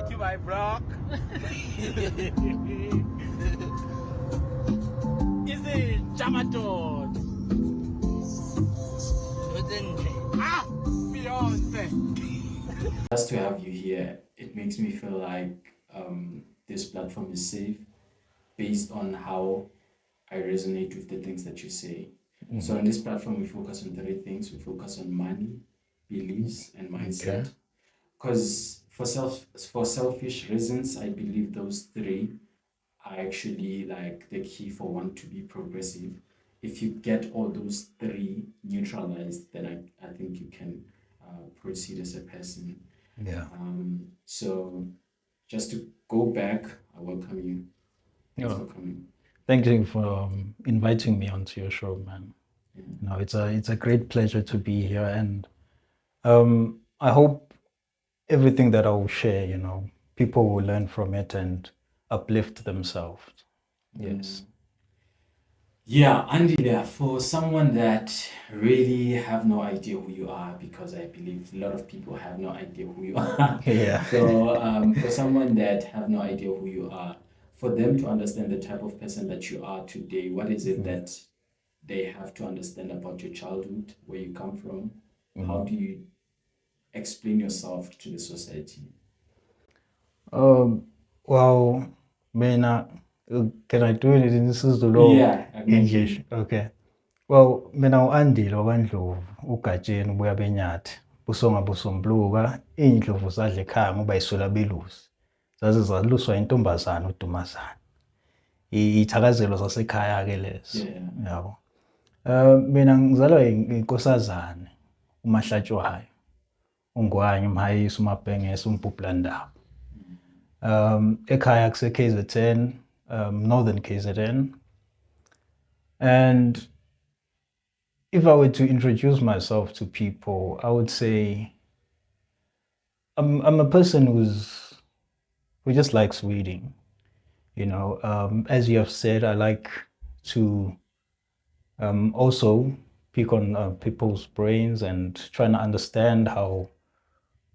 ที่ไว้บล็อก Easy Jamatot Ah Beyonce Just to have you here, it makes me feel like this platform is safe based on how I resonate with the things that you say. So on this platform, we focus on three things. We focus on money, beliefs, and mindset. Because for selfish reasons, I believe those three are actually like the key for one to be progressive. If you get all those three neutralized, then I think you can proceed as a person. Yeah. So just to go back, I welcome you. Thanks Yeah. for coming. Thank you for inviting me onto your show, man. You know, it's a great pleasure to be here, and I hope everything that I will share, you know, people will learn from it and uplift themselves. Yes. Yeah, Andile, for someone that really have no idea who you are, because I believe a lot of people have no idea who you are. Yeah. So for someone that have no idea who you are, for them to understand the type of person that you are today, what is it that they have to understand about your childhood, where you come from? How do you explain yourself to the society? Well, mina, can I do it in isiZulu? Yeah, I can English. hear Okay. Well, mina u-Andile waKaNdlovu, ugatsheni ubuya benyathi, busonga busombuluka, iy'ndlovu zadla ekhaya ngoba yiswela belusi. Zaze zaluswa intombazane uDumazane. Iy'thakazelo zasekhaya-ke lezo. Yeah. Yabo. Mina ngizalwa inkosazane, uMahlatshwayo, uNgwanya, uMhayisi, uMabhengese, uMbubhulandaba. Ekhaya kuse KZN, Northern KZN. And if I were to introduce myself to people, I would say I'm a person who just likes reading. You know, as you have said, I like to also pick on people's brains and trying to understand how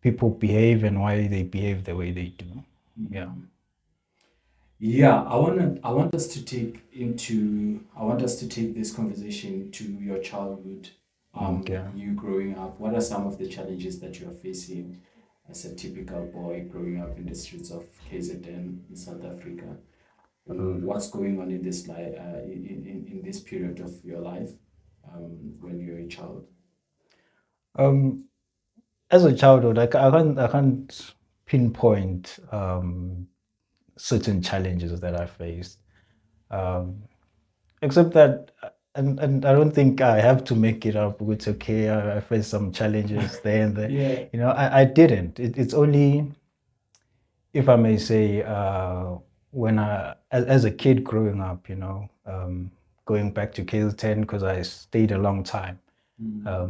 people behave and why they behave the way they do. Yeah. Yeah, I want us to take this conversation to your childhood. Okay. You growing up, what are some of the challenges that you are facing as a typical boy growing up in the streets of KZN in South Africa? What's going on in this in this period of your life when you're a child? As a childhood, I can't pinpoint certain challenges that I faced, except that, and I don't think I have to make it up. It's okay. I faced some challenges there and there. Yeah. You know, I didn't. It's only, if I may say, when as a kid growing up, you know, going back to KZN because I stayed a long time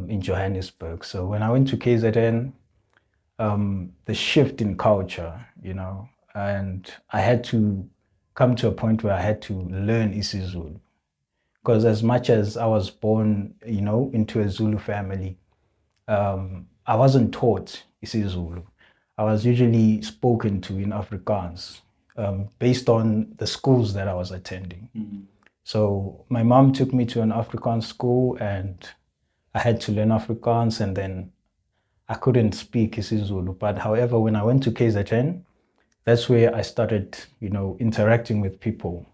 in Johannesburg. So when I went to KZN, the shift in culture, you know, and I had to come to a point where I had to learn isiZulu. Because as much as I was born, you know, into a Zulu family, I wasn't taught isiZulu. I was usually spoken to in Afrikaans based on the schools that I was attending. So my mom took me to an Afrikaans school and I had to learn Afrikaans, and then I couldn't speak isiZulu. But however, when I went to KZN, that's where I started, you know, interacting with people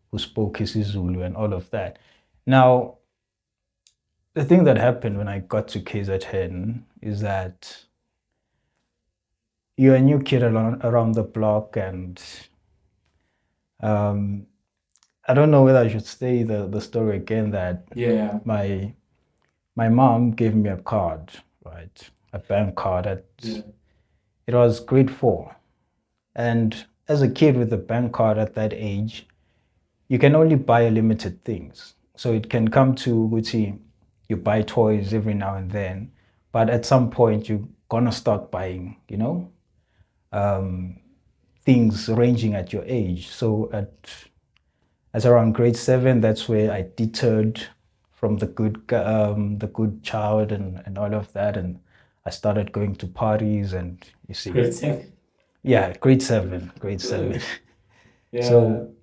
who spoke isiZulu and all of that. Now, the thing that happened when I got to KZN is that you're a new kid around the block, and I don't know whether I should say the story again that Yeah. my mom gave me a card, right? A bank card it was grade 4. And as a kid with a bank card at that age, you can only buy limited things. So it can come to, you buy toys every now and then, but at some point you're gonna start buying, you know, things ranging at your age. So as around grade 7, that's where I deterred from the good child and all of that, and I started going to parties, and you see. Grade 7. Yeah, grade seven. Yeah. So,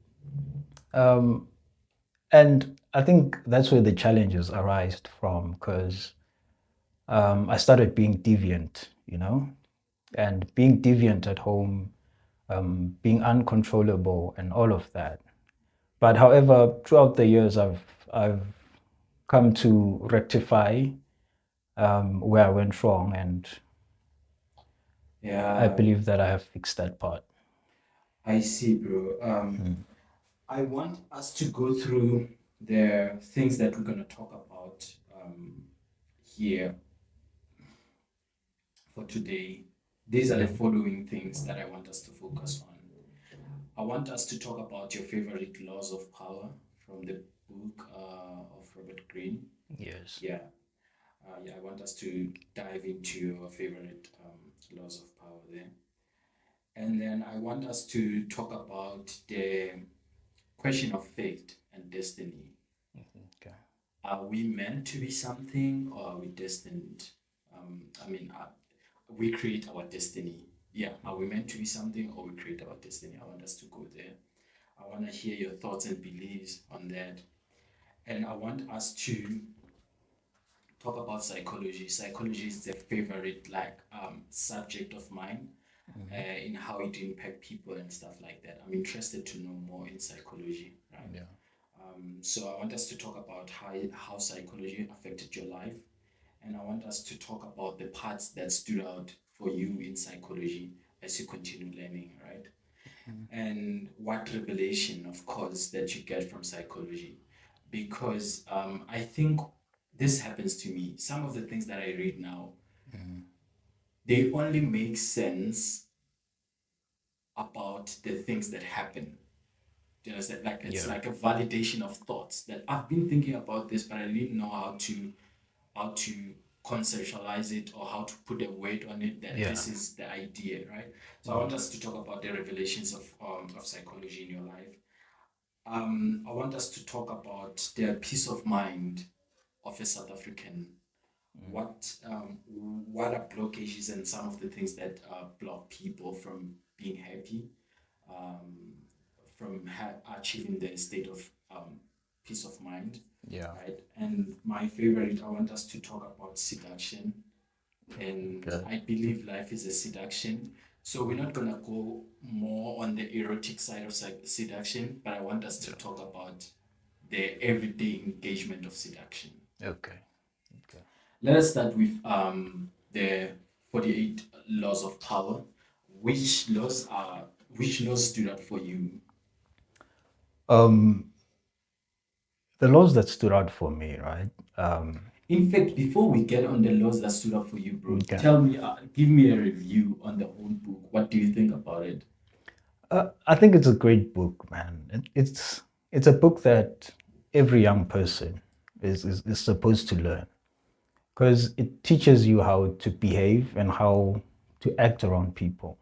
and I think that's where the challenges arise from because I started being deviant, and being deviant at home, being uncontrollable, and all of that. But however, throughout the years, I've come to rectify where I went wrong, and I Yeah, believe that I have fixed that part. I see, bro. I want us to go through the things that we're going to talk about here for today. These are the following things that I want us to focus on. I want us to talk about your favorite laws of power from the book of Robert Greene. Yes. Yeah. Yeah, I want us to dive into your favorite laws of power there. And then I want us to talk about the question of fate and destiny. Okay. Are we meant to be something or are we destined? I mean, we create our destiny. Yeah, are we meant to be something or we create our destiny? I want us to go there. I want to hear your thoughts and beliefs on that. And I want us to talk about psychology. Psychology is the favorite subject of mine in how it impact people and stuff like that. I'm interested to know more in psychology, right? Yeah. So I want us to talk about how psychology affected your life, and I want us to talk about the parts that stood out for you in psychology as you continue learning, right? And what revelation, of course, that you get from psychology. Because I think this happens to me. Some of the things that I read now, they only make sense about the things that happen. Do you understand? Like it's Yeah. like a validation of thoughts that I've been thinking about this, but I didn't know how to conceptualize it or how to put a weight on it that Yeah. this is the idea, right? So I want us to talk about the revelations of psychology in your life. I want us to talk about the peace of mind of a South African. What are blockages and some of the things that block people from being happy, um, from achieving the state of peace of mind, Yeah. right? And my favorite, I want us to talk about seduction, and Okay. I believe life is a seduction. So we're not gonna go more on the erotic side of seduction, but I want us to talk about the everyday engagement of seduction. Okay. Okay. Let us start with the 48 laws of power. Which laws stood out for you? Um, the laws that stood out for me, right? In fact, before we get on the laws that stood out for you, bro, Okay. tell me, give me a review on the whole book. What do you think about it? I think it's a great book, man. It's a book that every young person is supposed to learn because it teaches you how to behave and how to act around people,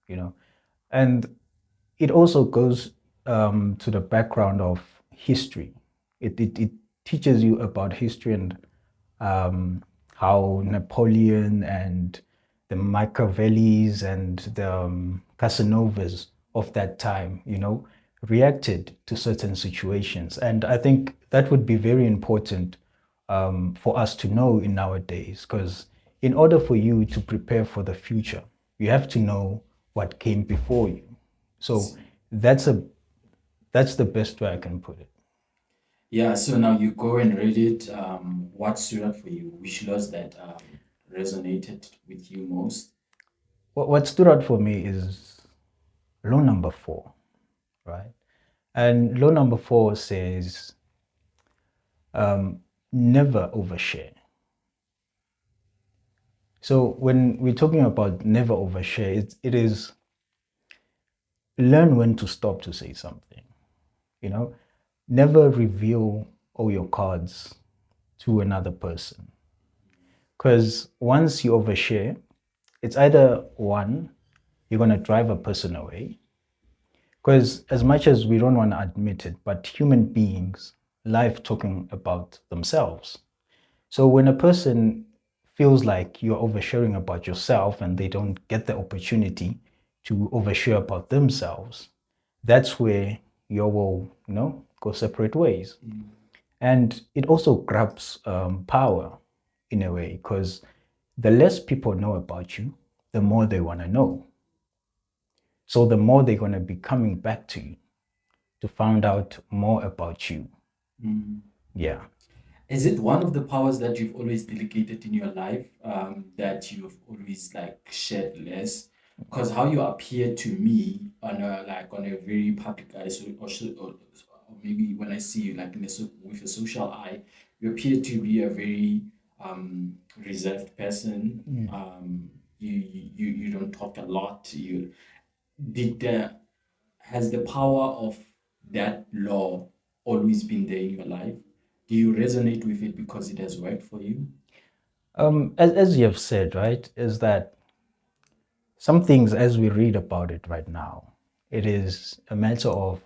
you know. And it also goes to the background of history. It teaches you about history and um, how Napoleon and the Machiavellis and the Casanovas of that time, reacted to certain situations. And I think that would be very important for us to know in nowadays, because in order for you to prepare for the future, you have to know what came before you. So that's a that's the best way I can put it. Yeah, so now you go and read it. What stood out for you? Which laws that resonated with you most? What stood out for me is law number 4, right? And law number 4 says never overshare. So when we're talking about never overshare, it is learn when to stop to say something. You know, never reveal all your cards to another person. Because once you overshare, it's either one, you're going to drive a person away. Because as much as we don't want to admit it, but human beings live talking about themselves. So when a person feels like you're oversharing about yourself and they don't get the opportunity, to overshare about themselves, that's where you will, go separate ways. And it also grabs power in a way, because the less people know about you, the more they want to know. So the more they're going to be coming back to you to find out more about you. Yeah. Is it one of the powers that you've always delegated in your life, that you've always like shared less? Because how you appear to me on a very public eye, or maybe when I see you like with a social eye, you appear to be a very reserved person. You don't talk a lot. You did has the power of that law always been there in your life? Do you resonate with it because it has worked for you? As you have said, right, is that some things, as we read about it right now, it is a matter of,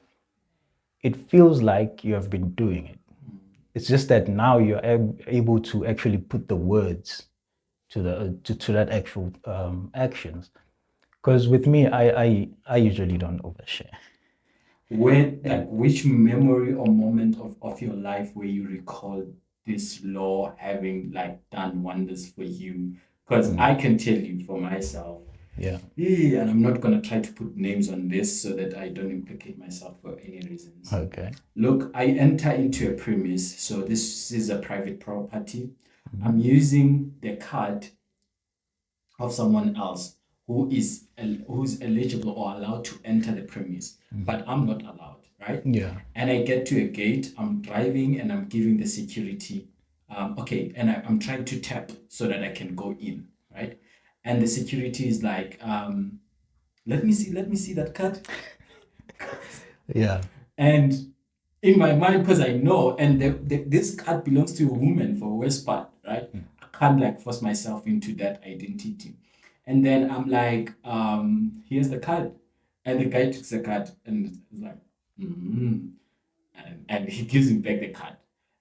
it feels like you have been doing it. It's just that now you're able to actually put the words to to that actual actions. Because with me, I usually don't overshare. Which memory or moment of your life where you recall this law having like done wonders for you? Because I can tell you for myself, Yeah. yeah, and I'm not gonna try to put names on this so that I don't implicate myself for any reasons. Okay. Look, I enter into a premise, so this is a private property. I'm using the card of someone else who's eligible or allowed to enter the premise, but I'm not allowed, right? Yeah. And I get to a gate, I'm driving and I'm giving the security, okay, and I'm trying to tap so that I can go in, right? And the security is like, let me see that card. Yeah. And in my mind, because I know, and this card belongs to a woman for worst part, right? I can't like force myself into that identity. And then I'm like, here's the card. And the guy takes the card and is like, and he gives me back the card.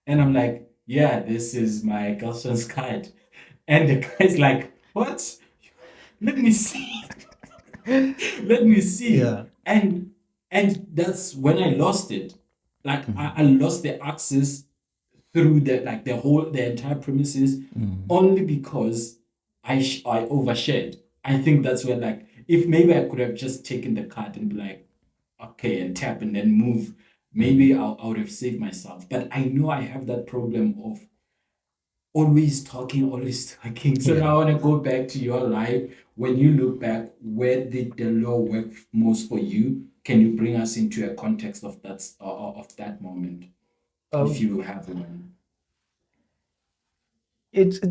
And I'm like, yeah, this is my girlfriend's card. And the guy's like, what? Let me see. Let me see. Yeah. And that's when I lost it. Like I lost the access through the entire premises only because I overshared. I think that's where like if maybe I could have just taken the card and be like, okay, and tap and then move, maybe I would have saved myself. But I know I have that problem of always talking, always talking. So now I want to go back to your life. When you look back, where did the law work most for you? Can you bring us into a context of that moment, if you have one? It's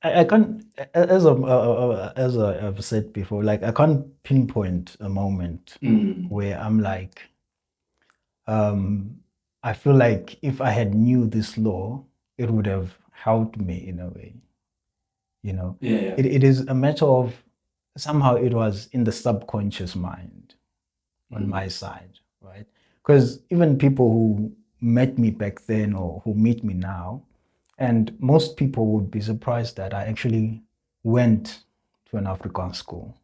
I can't, as I've said before, like I can't pinpoint a moment where I'm like, I feel like if I had knew this law, it would have helped me in a way. Yeah. It is a matter of, somehow it was in the subconscious mind on my side, right? Because even people who met me back then or who meet me now, and most people would be surprised that I actually went to an African school.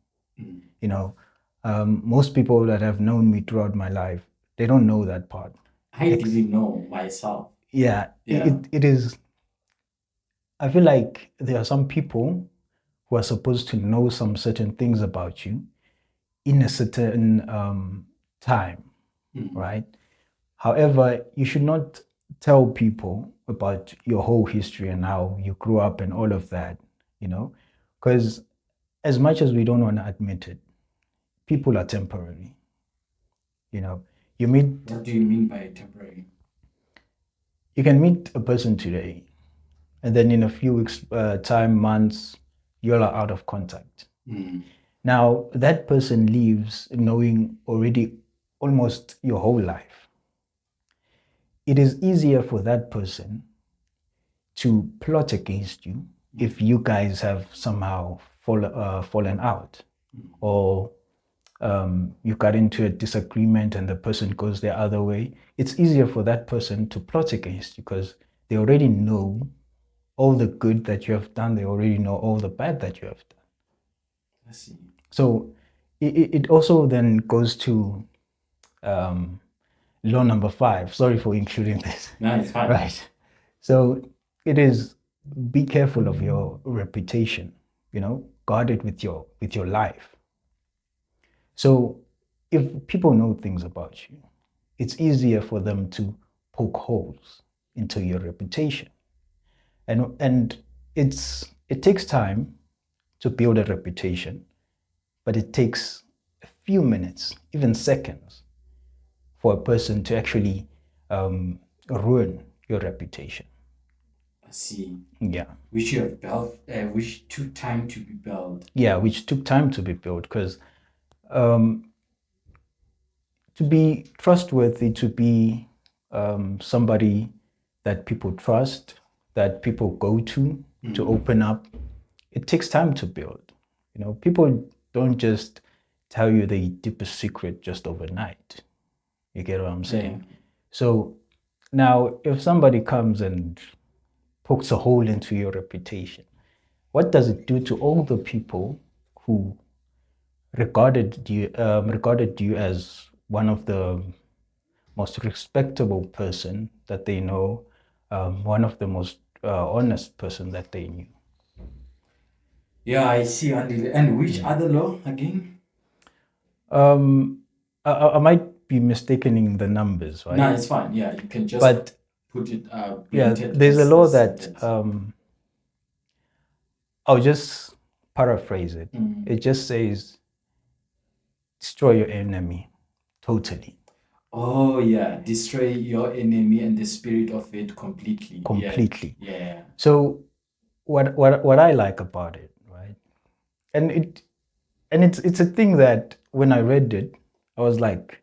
Most people that have known me throughout my life, they don't know that part. I didn't know myself. Yeah, Yeah. it is. I feel like there are some people who are supposed to know some certain things about you in a certain time, right? However, you should not tell people about your whole history and how you grew up and all of that, because as much as we don't want to admit it, people are temporary. You meet, What do you mean by temporary? you can meet a person today, and then in a few weeks, time, months, you're out of contact. Now, that person leaves knowing already almost your whole life. It is easier for that person to plot against you if you guys have somehow fallen out, or you got into a disagreement and the person goes the other way. It's easier for that person to plot against you because they already know all the good that you have done. They already know all the bad that you have done. I see. So it also then goes to law number 5. Sorry for including this. No, it's fine. Right. So it is, be careful of your reputation, guard it with your life. So if people know things about you, it's easier for them to poke holes into your reputation. And it takes time to build a reputation, but it takes a few minutes, even seconds, for a person to actually ruin your reputation. I see. Yeah. Which you have built, which took time to be built. Yeah, which took time to be built, because to be trustworthy, to be somebody that people trust, that people go to open up, it takes time to build. People don't just tell you the deepest secret just overnight. You get what I'm saying? Yeah. So now, if somebody comes and pokes a hole into your reputation, what does it do to all the people who regarded you as one of the most respectable person that they know, one of the most honest person that they knew? Yeah, I see, Andile. And which other law again? I might be mistaken in the numbers, right? No, it's fine. Yeah, you can just But put it. yeah, print it there's a as law a that sentence. I'll just paraphrase it. It just says, destroy your enemy totally. Oh yeah, destroy your enemy and the spirit of it completely. Completely. Yeah. So what I like about it, right? And it's a thing that when I read it, I was like,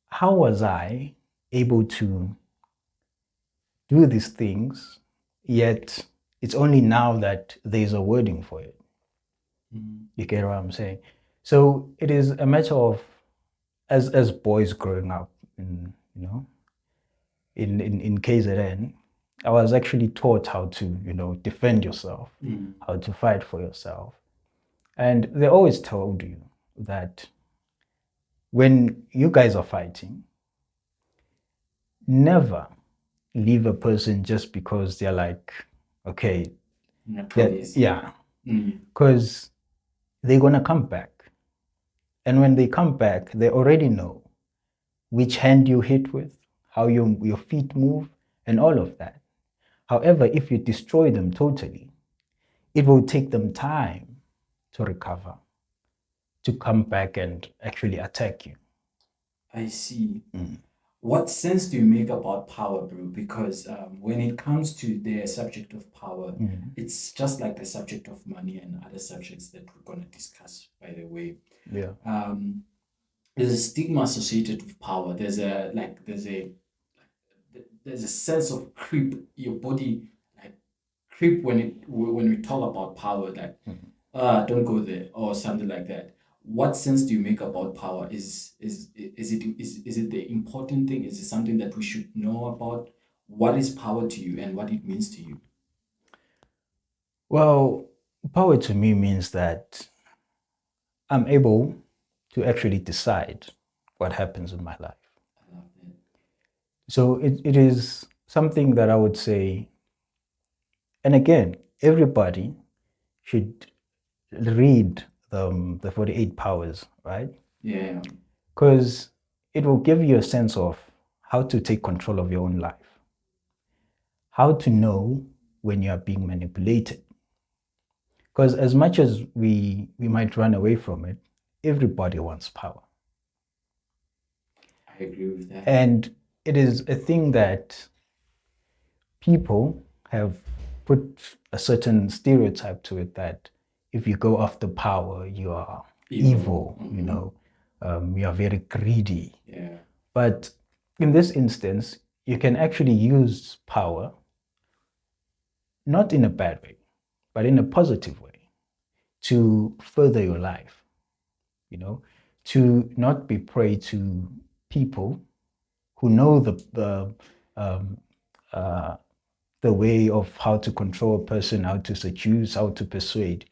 how was I able to do these things, yet it's only now that there's a wording for it? You get what I'm saying? So it is a matter of, as boys growing up in in KZN, I was actually taught how to defend yourself, how to fight for yourself. And they always told you that when you guys are fighting, never leave a person just because they're like, okay, yeah, because they're gonna come back. And when they come back, they already know which hand you hit with, how your feet move, and all of that. However, if you destroy them totally, it will take them time to recover, to come back and actually attack you. I see. What sense do you make about power, bro? Because when it comes to the subject of power, it's just like the subject of money and other subjects that we're going to discuss, by the way. Yeah. There's a stigma associated with power. There's a sense of creep. Your body like creep when we talk about power. Like, don't go there or something like that. What sense do you make about power? Is it the important thing? Is it something that we should know about? What is power to you and what it means to you? Well, power to me means that I'm able to actually decide what happens in my life. I love that. So it is something that I would say, and again, everybody should read the 48 powers, right? Yeah. Because it will give you a sense of how to take control of your own life, how to know when you are being manipulated. Because as much as we might run away from it, everybody wants power. I agree with that. And it is a thing that people have put a certain stereotype to it, that if you go after power, you are evil, you are very greedy. Yeah. But in this instance, you can actually use power not in a bad way, but in a positive way, to further your life, to not be prey to people who know the way of how to control a person, how to seduce, how to persuade,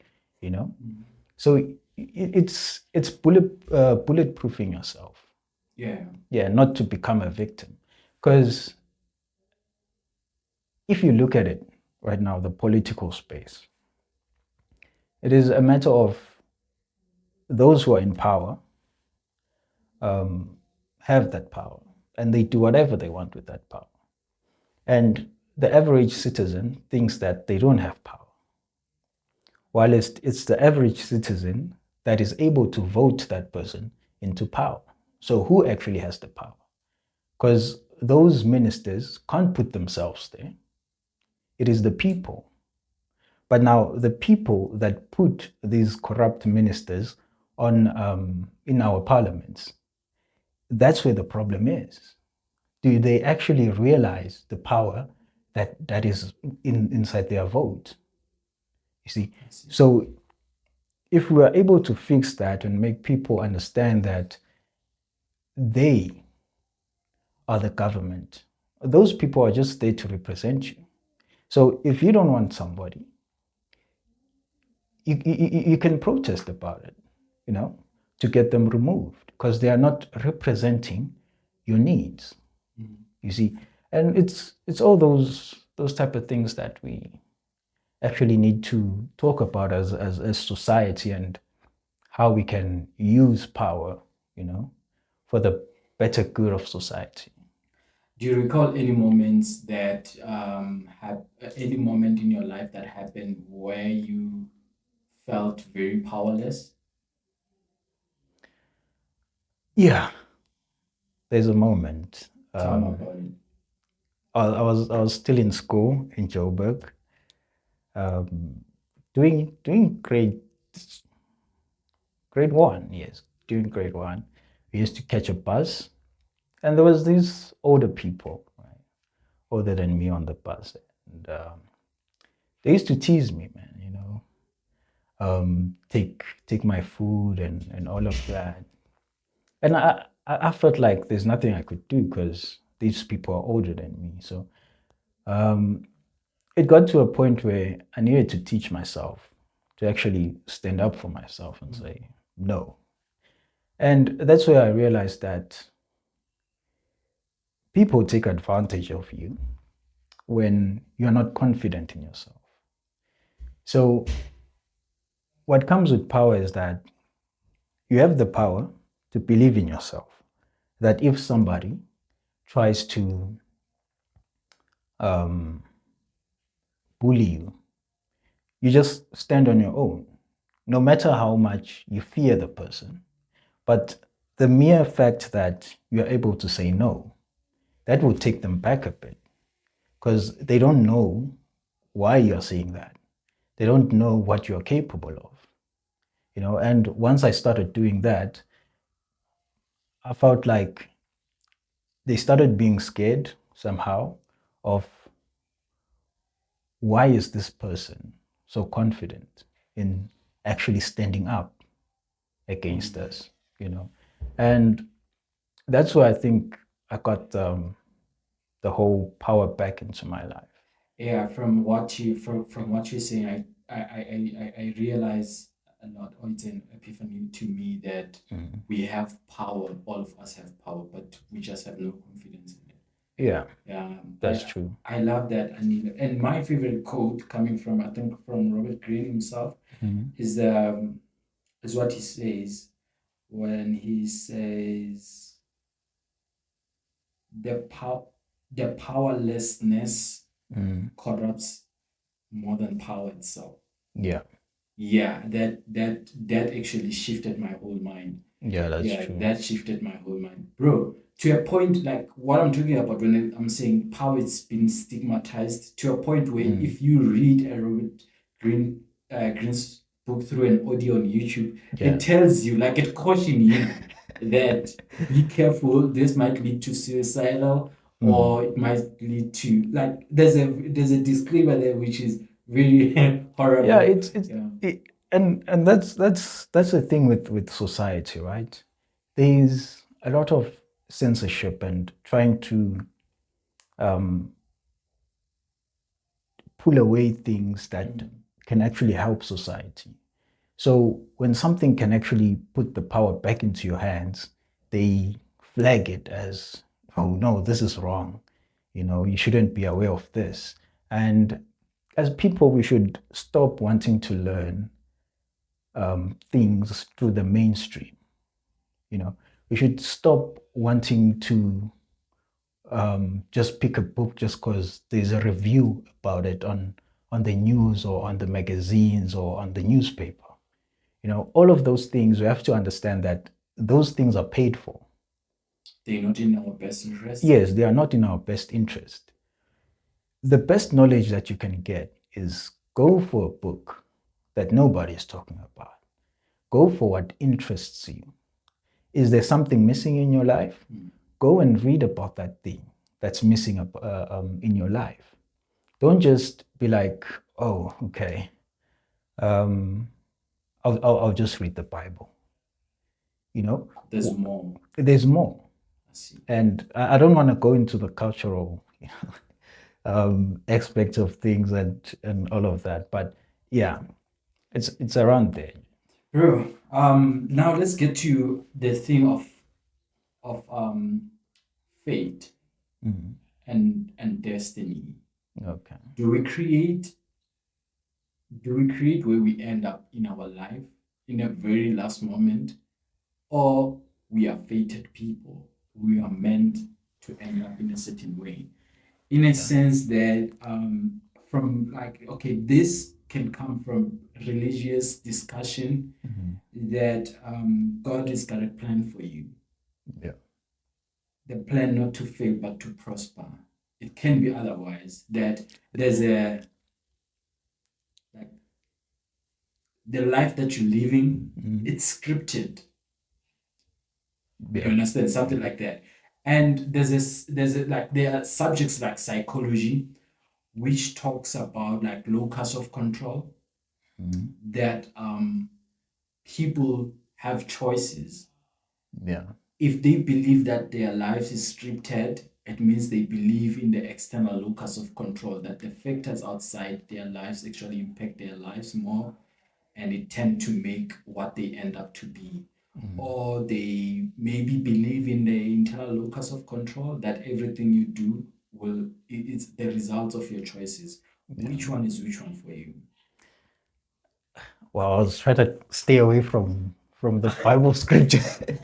So it's bulletproofing yourself. Yeah. Yeah, not to become a victim. Because if you look at it right now, the political space, it is a matter of those who are in power have that power and they do whatever they want with that power. And the average citizen thinks that they don't have power. While it's the average citizen that is able to vote that person into power. So who actually has the power? Because those ministers can't put themselves there. It is the people. But now the people that put these corrupt ministers on in our parliaments, that's where the problem is. Do they actually realize the power that is inside their vote? You see? So if we are able to fix that and make people understand that they are the government, those people are just there to represent you. So if you don't want somebody, you can protest about it, to get them removed because they are not representing your needs. You see, and it's all those type of things that we actually need to talk about as society and how we can use power, for the better good of society. Do you recall any moments that had any moment in your life that happened where you felt very powerless? Yeah, there's a moment. Tell me about it. I was still in school in Joburg, doing grade one. Yes, doing grade one. We used to catch a bus, and there was these older people, right, older than me on the bus, and they used to tease me, man. Take my food and all of that. And I felt like there's nothing I could do because these people are older than me. So it got to a point where I needed to teach myself to actually stand up for myself and say no. And that's where I realized that people take advantage of you when you're not confident in yourself. So what comes with power is that you have the power to believe in yourself. That if somebody tries to bully you, you just stand on your own, no matter how much you fear the person. But the mere fact that you're able to say no, that will take them back a bit because they don't know why you're saying that. They don't know what you're capable of. And once I started doing that, I felt like they started being scared somehow of why is this person so confident in actually standing up against us. And that's why I think I got the whole power back into my life. Yeah, from what you're saying, I realize a lot, or it's an epiphany to me that we have power. All of us have power, but we just have no confidence in it. Yeah, Yeah, that's true. I love that, Anil. And my favorite quote coming from, I think, from Robert Greene himself is what he says when he says the powerlessness corrupts more than power itself. Yeah, Yeah, that actually shifted my whole mind. yeah, that's true. That shifted my whole mind, bro. To a point, like what I'm talking about when I'm saying power, it's been stigmatized to a point where if you read a Robert Greene's book through an audio on YouTube, Yeah. it tells you, like, it cautions you that be careful. This might lead to suicidal, or it might lead to, like, there's a disclaimer there which is really horrible. Yeah, and that's the thing with society, right? There's a lot of censorship and trying to pull away things that can actually help society. So when something can actually put the power back into your hands, they flag it as, oh no, this is wrong. You shouldn't be aware of this. And as people, we should stop wanting to learn things through the mainstream. We should stop wanting to just pick a book just because there's a review about it on the news or on the magazines or on the newspaper. All of those things, we have to understand that those things are paid for. They're not in our best interest. Yes, they are not in our best interest. The best knowledge that you can get is go for a book that nobody is talking about. Go for what interests you. Is there something missing in your life? Go and read about that thing that's missing in your life. Don't just be like, oh, okay, I'll just read the Bible. There's more. There's more. I see. And I don't want to go into the cultural aspects of things and all of that, but yeah, it's around there. Bro, now let's get to the thing of fate and destiny. Okay. Do we create where we end up in our life in a very last moment, or we are fated people? We are meant to end up in a certain way, in a sense that from like, okay, this can come from religious discussion that God has got a plan for you. Yeah. The plan not to fail but to prosper. It can be otherwise, that there's a like the life that you're living, it's scripted. You understand? Something like that. And there's a like there are subjects like psychology, which talks about like locus of control, that people have choices. Yeah. If they believe that their lives is scripted, it means they believe in the external locus of control, that the factors outside their lives actually impact their lives more, and it tend to make what they end up to be. Or they maybe believe in the internal locus of control, that everything you do it's the result of your choices. Which one is which one for you? Well, I was trying to stay away from the Bible scripture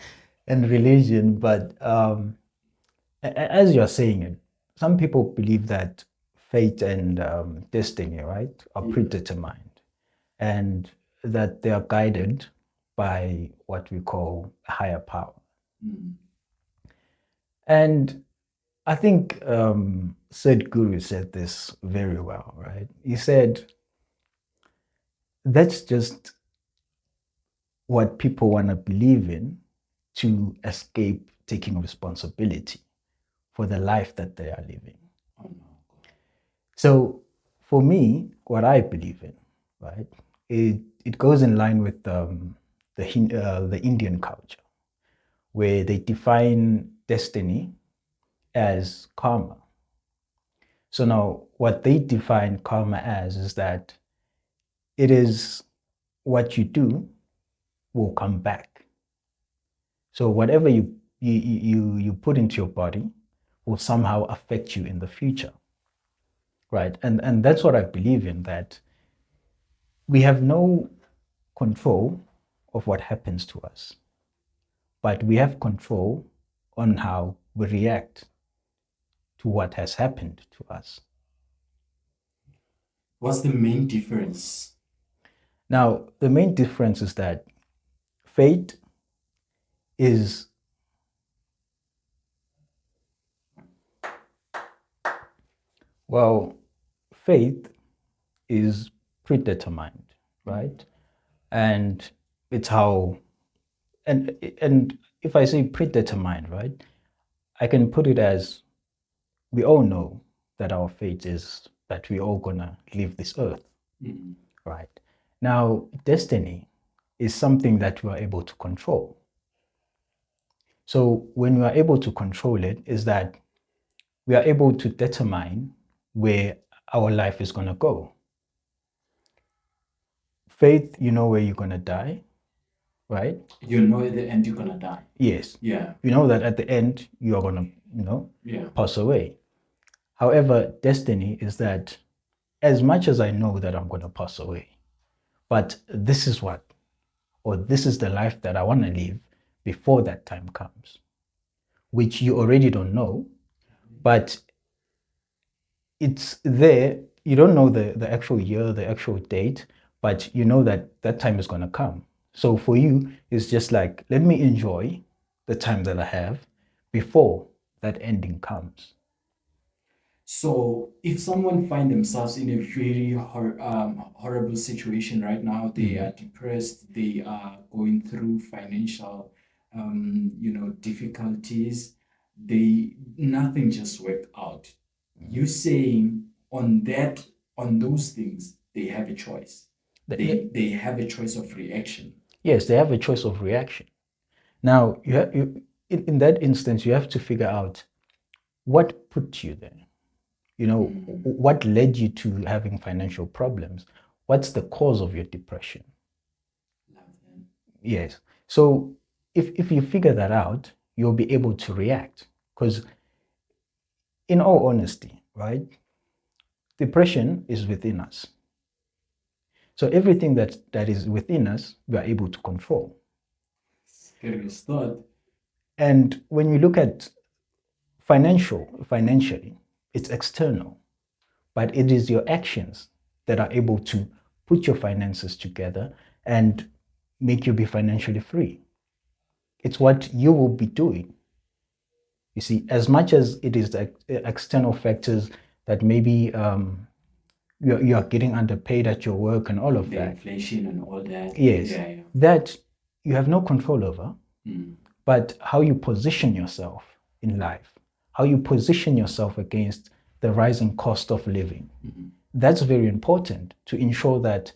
and religion, but as you're saying it, some people believe that fate and destiny, right, are predetermined, and that they are guided by what we call a higher power. And I think Sadhguru said this very well, right? He said, that's just what people want to believe in to escape taking responsibility for the life that they are living. So for me, what I believe in, right, it goes in line with the Indian culture, where they define destiny as karma. So now what they define karma as is that it is what you do will come back. So whatever you put into your body will somehow affect you in the future. Right. And that's what I believe in, that we have no control of what happens to us, but we have control on how we react to what has happened to us. What's the main difference? Now, the main difference is that fate is fate is predetermined, right? And it's how, and if I say predetermined, right, I can put it as, we all know that our fate is that we're all gonna leave this earth, right? Now, destiny is something that we are able to control. So when we are able to control it, is that we are able to determine where our life is gonna go. faith, you know where you're going to die, right? You know at the end you're gonna die. Yes. Yeah. You know that at the end you are going to, Yeah. pass away. However, destiny is that as much as I know that I'm going to pass away, but this is this is the life that I want to live before that time comes, which you already don't know, but it's there. You don't know the actual year, the actual date, but you know that that time is going to come. So for you, it's just like, let me enjoy the time that I have before that ending comes. So if someone find themselves in a very horrible situation right now, they are depressed, they are going through financial, difficulties, nothing just worked out. You saying on those things, they have a choice. They have a choice of reaction. Yes, they have a choice of reaction. Now, in that instance, you have to figure out what put you there. What led you to having financial problems? What's the cause of your depression? Yes. So if you figure that out, you'll be able to react. Because in all honesty, right, depression is within us. So everything that is within us, we are able to control. Scary thought. And when you look at financially, it's external, but it is your actions that are able to put your finances together and make you be financially free. It's what you will be doing. You see, as much as it is the external factors that maybe you are getting underpaid at your work and all of The that. inflation and all that. Yes, Yeah. that you have no control over, Mm. but how you position yourself in life, how you position yourself against the rising cost of living. That's very important to ensure that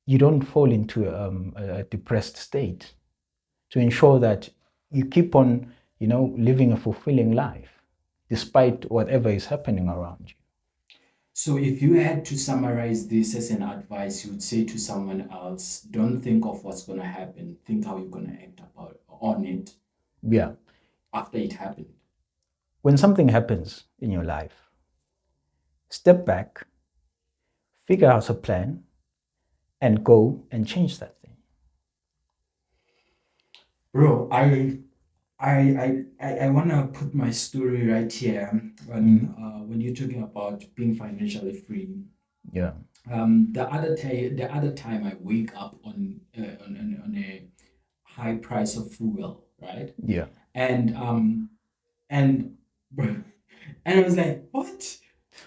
you don't fall into a depressed state, to ensure that you keep on, living a fulfilling life despite whatever is happening around you. So if you had to summarize this as an advice, you would say to someone else, don't think of what's going to happen. Think how you're going to act on it. Yeah. After it happened. When something happens in your life, step back, figure out a plan, and go and change that thing. Bro, I want to put my story right here when you're talking about being financially free. Yeah. The other time I wake up on a high price of fuel, right? Yeah. And bro, and I was like, what?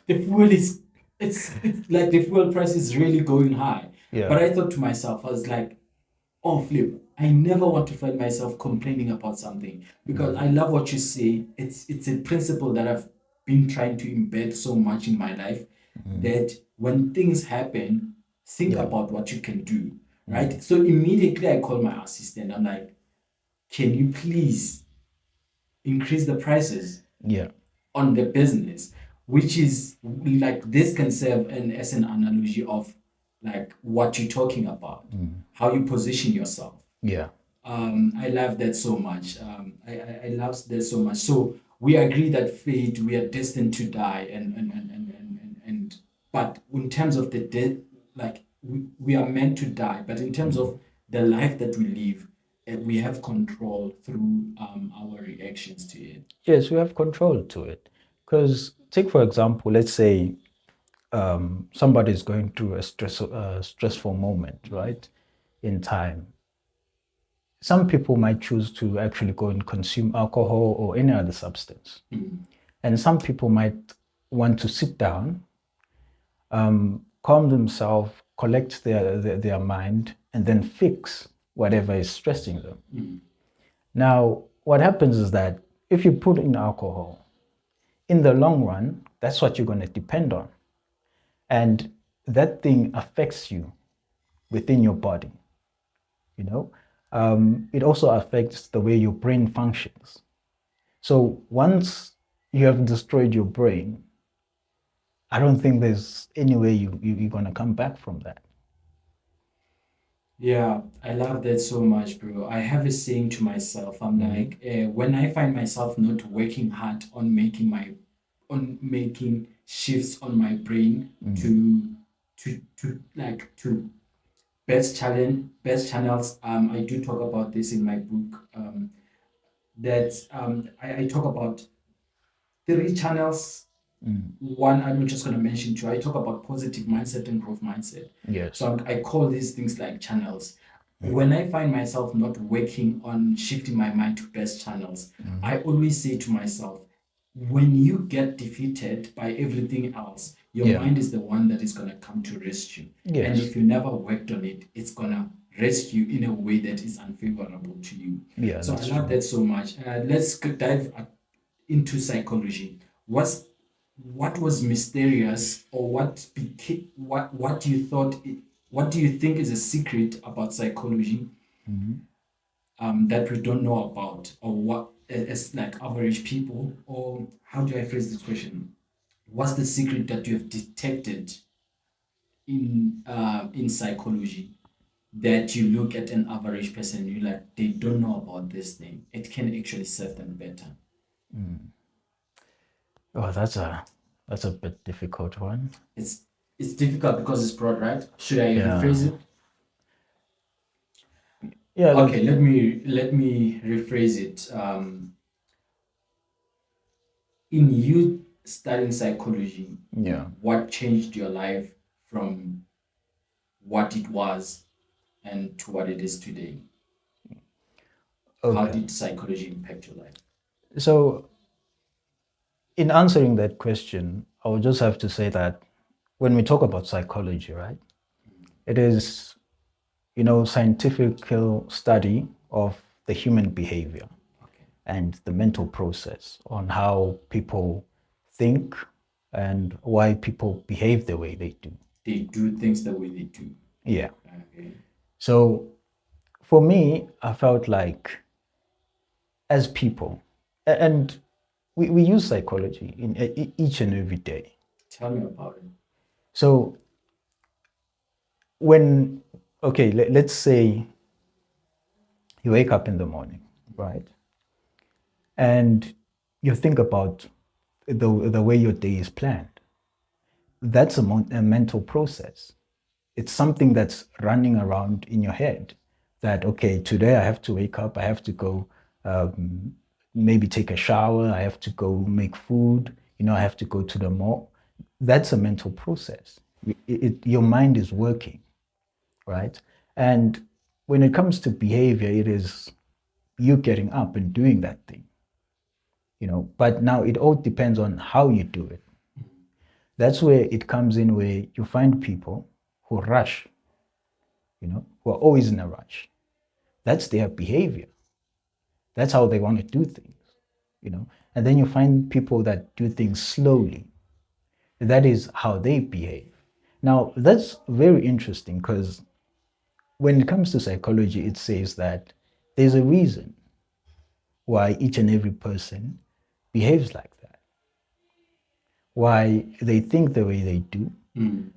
The fuel is it's like the fuel price is really going high. Yeah. But I thought to myself, I was like, oh flip, I never want to find myself complaining about something because I love what you say. It's a principle that I've been trying to embed so much in my life that when things happen, think about what you can do. Right. So immediately I call my assistant. I'm like, can you please increase the prices Yeah. on the business, which is like this can serve as an analogy of like what you're talking about, how you position yourself. Yeah. I love that so much. I love that so much. So we agree that fate, we are destined to die, and but in terms of the death, like we are meant to die. But in terms of the life that we live, we have control through our reactions to it. Yes, we have control to it. Because take for example, let's say somebody is going through a stressful moment, right, in time. Some people might choose to actually go and consume alcohol or any other substance. And some people might want to sit down, calm themselves, collect their mind, and then fix whatever is stressing them. Now, what happens is that if you put in alcohol, in the long run, that's what you're going to depend on. And that thing affects you within your body. It also affects the way your brain functions. So once you have destroyed your brain, I don't think there's any way you're going to come back from that. Yeah, I love that so much, bro. I have a saying to myself. I'm like, when I find myself not working hard on making shifts on my brain to best channels. I do talk about this in my book. That I talk about three channels. One, I'm not just going to mention two. I talk about positive mindset and growth mindset. Yes. So I call these things like channels. When I find myself not working on shifting my mind to best channels, I always say to myself, when you get defeated by everything else, your Yeah. mind is the one that is going to come to rescue. Yes. And if you never worked on it, it's going to rescue in a way that is unfavorable to you. Yeah, So I that's love true. that so much. Let's dive into psychology. What was mysterious, or what you thought what do you think is a secret about psychology that we don't know about, or what as like average people, or how do I phrase this question? What's the secret that you have detected in psychology that you look at an average person, you like they don't know about this thing? It can actually serve them better. Oh, that's a bit difficult one. It's it's difficult because it's broad, right? Should I Yeah. rephrase it? Yeah, Okay, let me rephrase it. In you studying psychology, yeah. what changed your life from what it was and to what it is today? How Okay. did psychology impact your life? So in answering that question, I would just have to say that when we talk about psychology, right, it is, scientific study of the human behavior Okay, and the mental process on how people think and why people behave the way they do. they do things the way they do. Yeah. Okay, So for me, I felt like as people, and we use psychology in each and every day. tell me about it. So when, okay, let's say you wake up in the morning, right? And you think about the way your day is planned. That's a mental process. It's something that's running around in your head that, okay, today I have to wake up, I have to go maybe take a shower, I have to go make food, I have to go to the mall. That's a mental process. Your mind is working, right? And when it comes to behavior, it is you getting up and doing that thing, but now it all depends on how you do it. That's where it comes in, where you find people who rush, who are always in a rush. That's their behavior. That's how they want to do things, and then you find people that do things slowly. That is how they behave. Now that's very interesting, because when it comes to psychology, it says that there's a reason why each and every person behaves like that, why they think the way they do,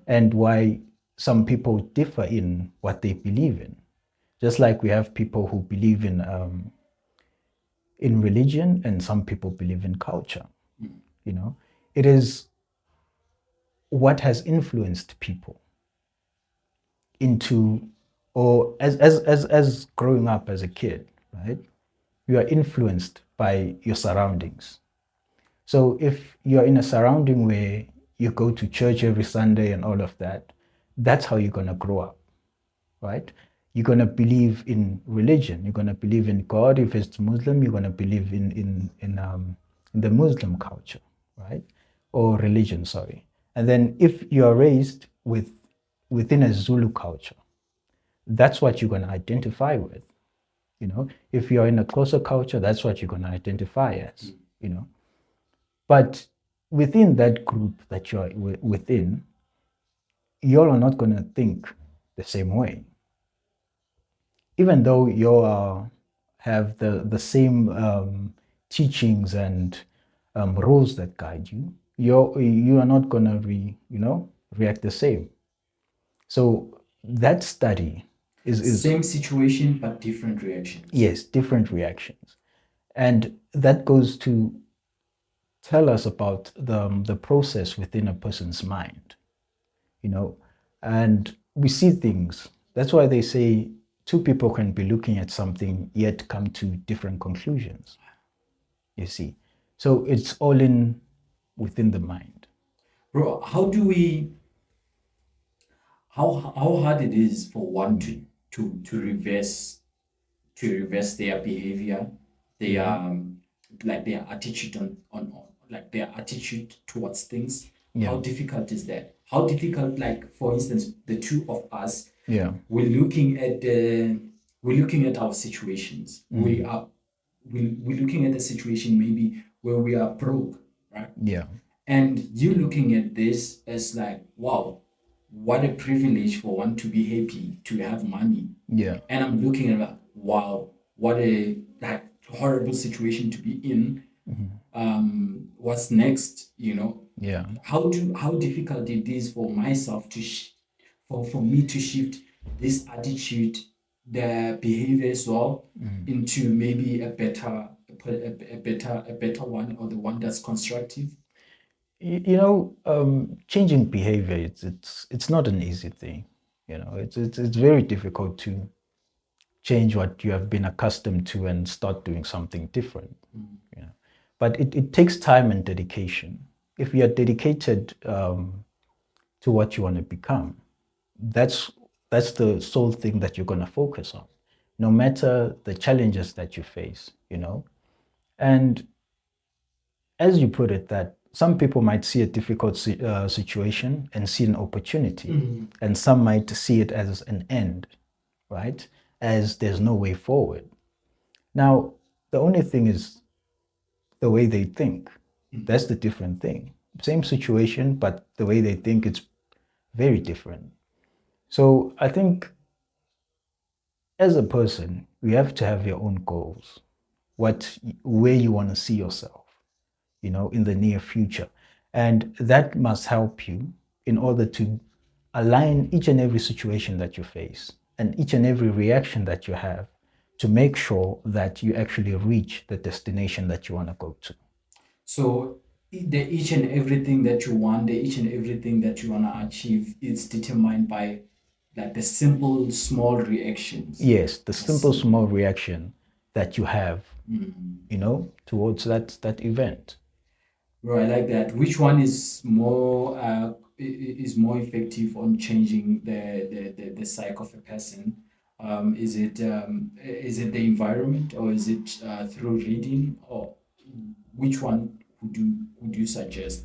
and why some people differ in what they believe in. Just like we have people who believe in religion, and some people believe in culture. You know, it is what has influenced people into, or as growing up as a kid, right? You are influenced by your surroundings. So if you're in a surrounding where you go to church every Sunday and all of that, that's how you're gonna grow up, right? You're gonna believe in religion. You're gonna believe in God. If it's Muslim, you're gonna believe in the Muslim culture, right? Or religion, sorry. And then if you are raised within a Zulu culture, that's what you're gonna identify with. If you're in a closer culture, that's what you're gonna identify as. But within that group that you're within, you all are not gonna think the same way, even though you have the same teachings and rules that guide you. You are not gonna react the same. So that study. is Same situation, but different reactions. yes, different reactions. And that goes to tell us about the process within a person's mind, you know, and we see things. That's why they say two people can be looking at something yet come to different conclusions, you see. So it's all in within the mind. Bro, how hard it is for one to reverse their behavior, their like their attitude on like their attitude towards things. How Yeah. difficult is that? How difficult, like for instance, the two of us, Yeah. we're looking at our situations. We're looking at the situation maybe where we are broke, right? Yeah. And you looking at this as like, wow, what a privilege for one to be happy, to have money. Yeah. And I'm looking at like, wow, what a like horrible situation to be in. What's next, you know? Yeah. How difficult it is for myself to for me to shift this attitude, the behavior as well, into maybe a better one, or the one that's constructive. You know, changing behavior, it's not an easy thing. You know, it's very difficult to change what you have been accustomed to and start doing something different. You know, but it takes time and dedication. If you are dedicated to what you want to become, that's that's the sole thing that you're going to focus on, no matter the challenges that you face. You know, and as you put it, that some people might see a difficult situation and see an opportunity, and some might see it as an end, right? As there's no way forward. Now, the only thing is the way they think. That's the different thing. Same situation, but the way they think it's very different. So I think as a person, you have to have your own goals, where you want to see yourself, you know, in the near future. And that must help you in order to align each and every situation that you face and each and every reaction that you have to make sure that you actually reach the destination that you want to go to. So the each and everything that you want, the each and everything that you want to achieve, it's determined by like the simple small reactions. Yes, the I simple see. small reaction that you have, you know, towards that event. Right, I like that. Which one is more is more effective on changing the psyche of a person? Is it the environment, or is it through reading, or which one would you suggest?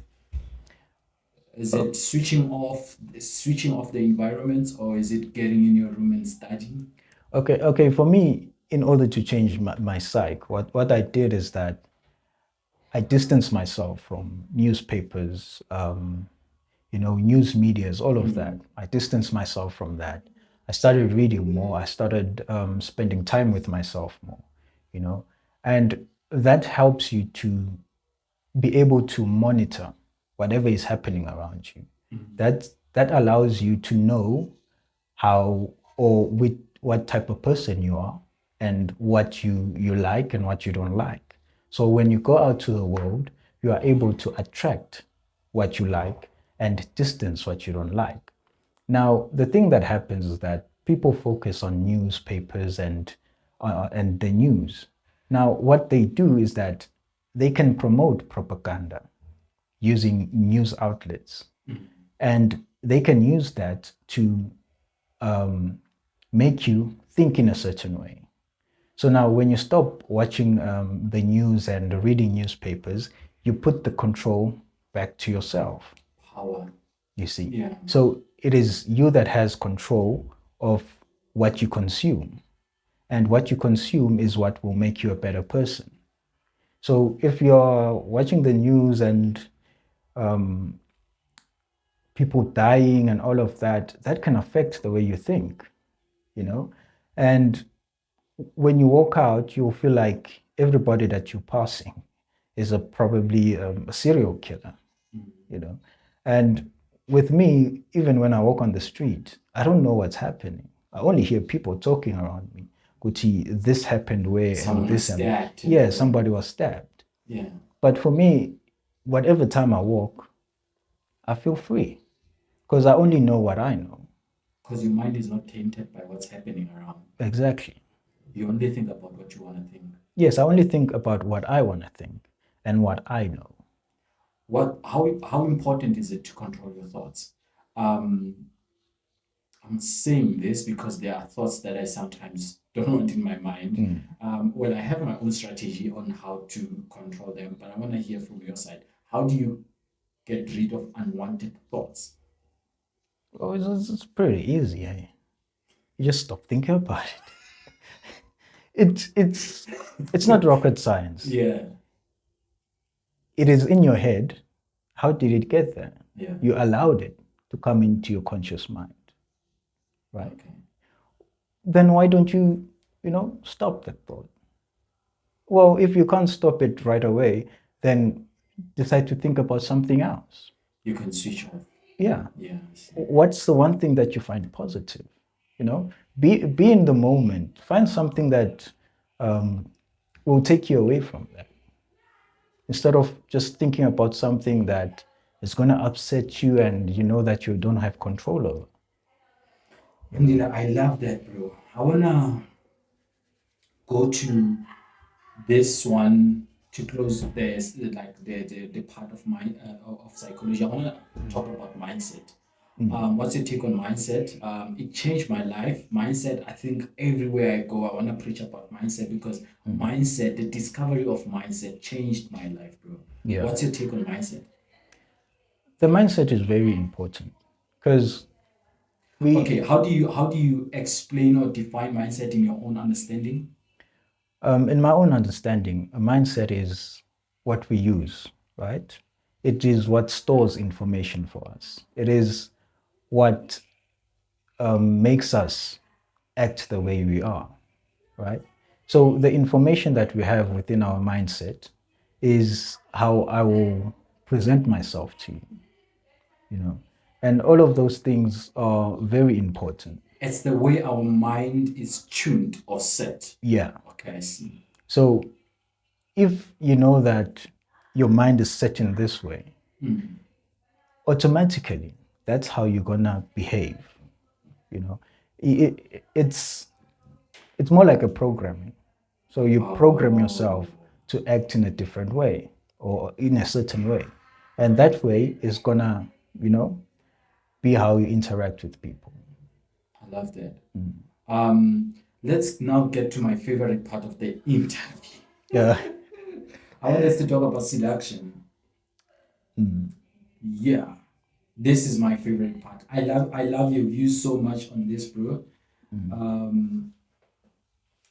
Is it switching off the environment, or is it getting in your room and studying? Okay. For me, in order to change my psyche, what I did is that I distanced myself from newspapers, you know, news medias, all of that. I distanced myself from that. I started reading more. I started spending time with myself more, you know, and that helps you to be able to monitor whatever is happening around you. That allows you to know how or with what type of person you are and what you like and what you don't like. So when you go out to the world, you are able to attract what you like and distance what you don't like. Now, the thing that happens is that people focus on newspapers and the news. Now, what they do is that they can promote propaganda using news outlets, and they can use that to make you think in a certain way. So now, when you stop watching the news and reading newspapers, you put the control back to yourself. Power. You see, Yeah. so it is you that has control of what you consume, and what you consume is what will make you a better person. So if you're watching the news and people dying and all of that, that can affect the way you think, you know. And when you walk out, you'll feel like everybody that you're passing is probably a serial killer, you know. And with me, even when I walk on the street, I don't know what's happening. I only hear people talking around me. Gucci, this happened where Someone and this was happened. stabbed. Yeah, somebody was stabbed. Yeah. But for me, whatever time I walk, I feel free because I only know what I know. Because your mind is not tainted by what's happening around. Exactly. You only think about what you want to think. Yes, I only think about what I want to think and what I know. How important is it to control your thoughts? Um, I'm saying this because there are thoughts that I sometimes don't want in my mind. Well, I have my own strategy on how to control them, but I want to hear from your side. How do you get rid of unwanted thoughts? Well, it's pretty easy. You just stop thinking about it. It's not rocket science. Yeah. It is in your head. How did it get there? Yeah. You allowed it to come into your conscious mind, right? Okay. Then why don't you, stop that thought? Well, if you can't stop it right away, then decide to think about something else. You can switch off. Yeah. Yeah. What's the one thing that you find positive? Be in the moment. Find something that will take you away from that. Instead of just thinking about something that is going to upset you and you know that you don't have control over. Andile, I love that, bro. I wanna go to this one to close the part of of psychology. I wanna talk about mindset. What's your take on mindset? It changed my life. Mindset, I think everywhere I go, I want to preach about mindset because mindset, the discovery of mindset changed my life, bro. Yeah. What's your take on mindset? The mindset is very important because Okay, how do you explain or define mindset in your own understanding? in my own understanding, a mindset is what we use, right? It is what stores information for us. It is what makes us act the way we are, right? So the information that we have within our mindset is how I will present myself to you, and all of those things are very important. It's the way our mind is tuned or set. Yeah. Okay, I see. So if you know that your mind is set in this way, automatically that's how you're gonna behave. It's more like a programming. So you program yourself to act in a different way or in a certain way, and that way is gonna be how you interact with people. I love that. Let's now get to my favorite part of the interview. Yeah. I want us to talk about seduction. Yeah, this is my favorite part. I love your views so much on this, bro.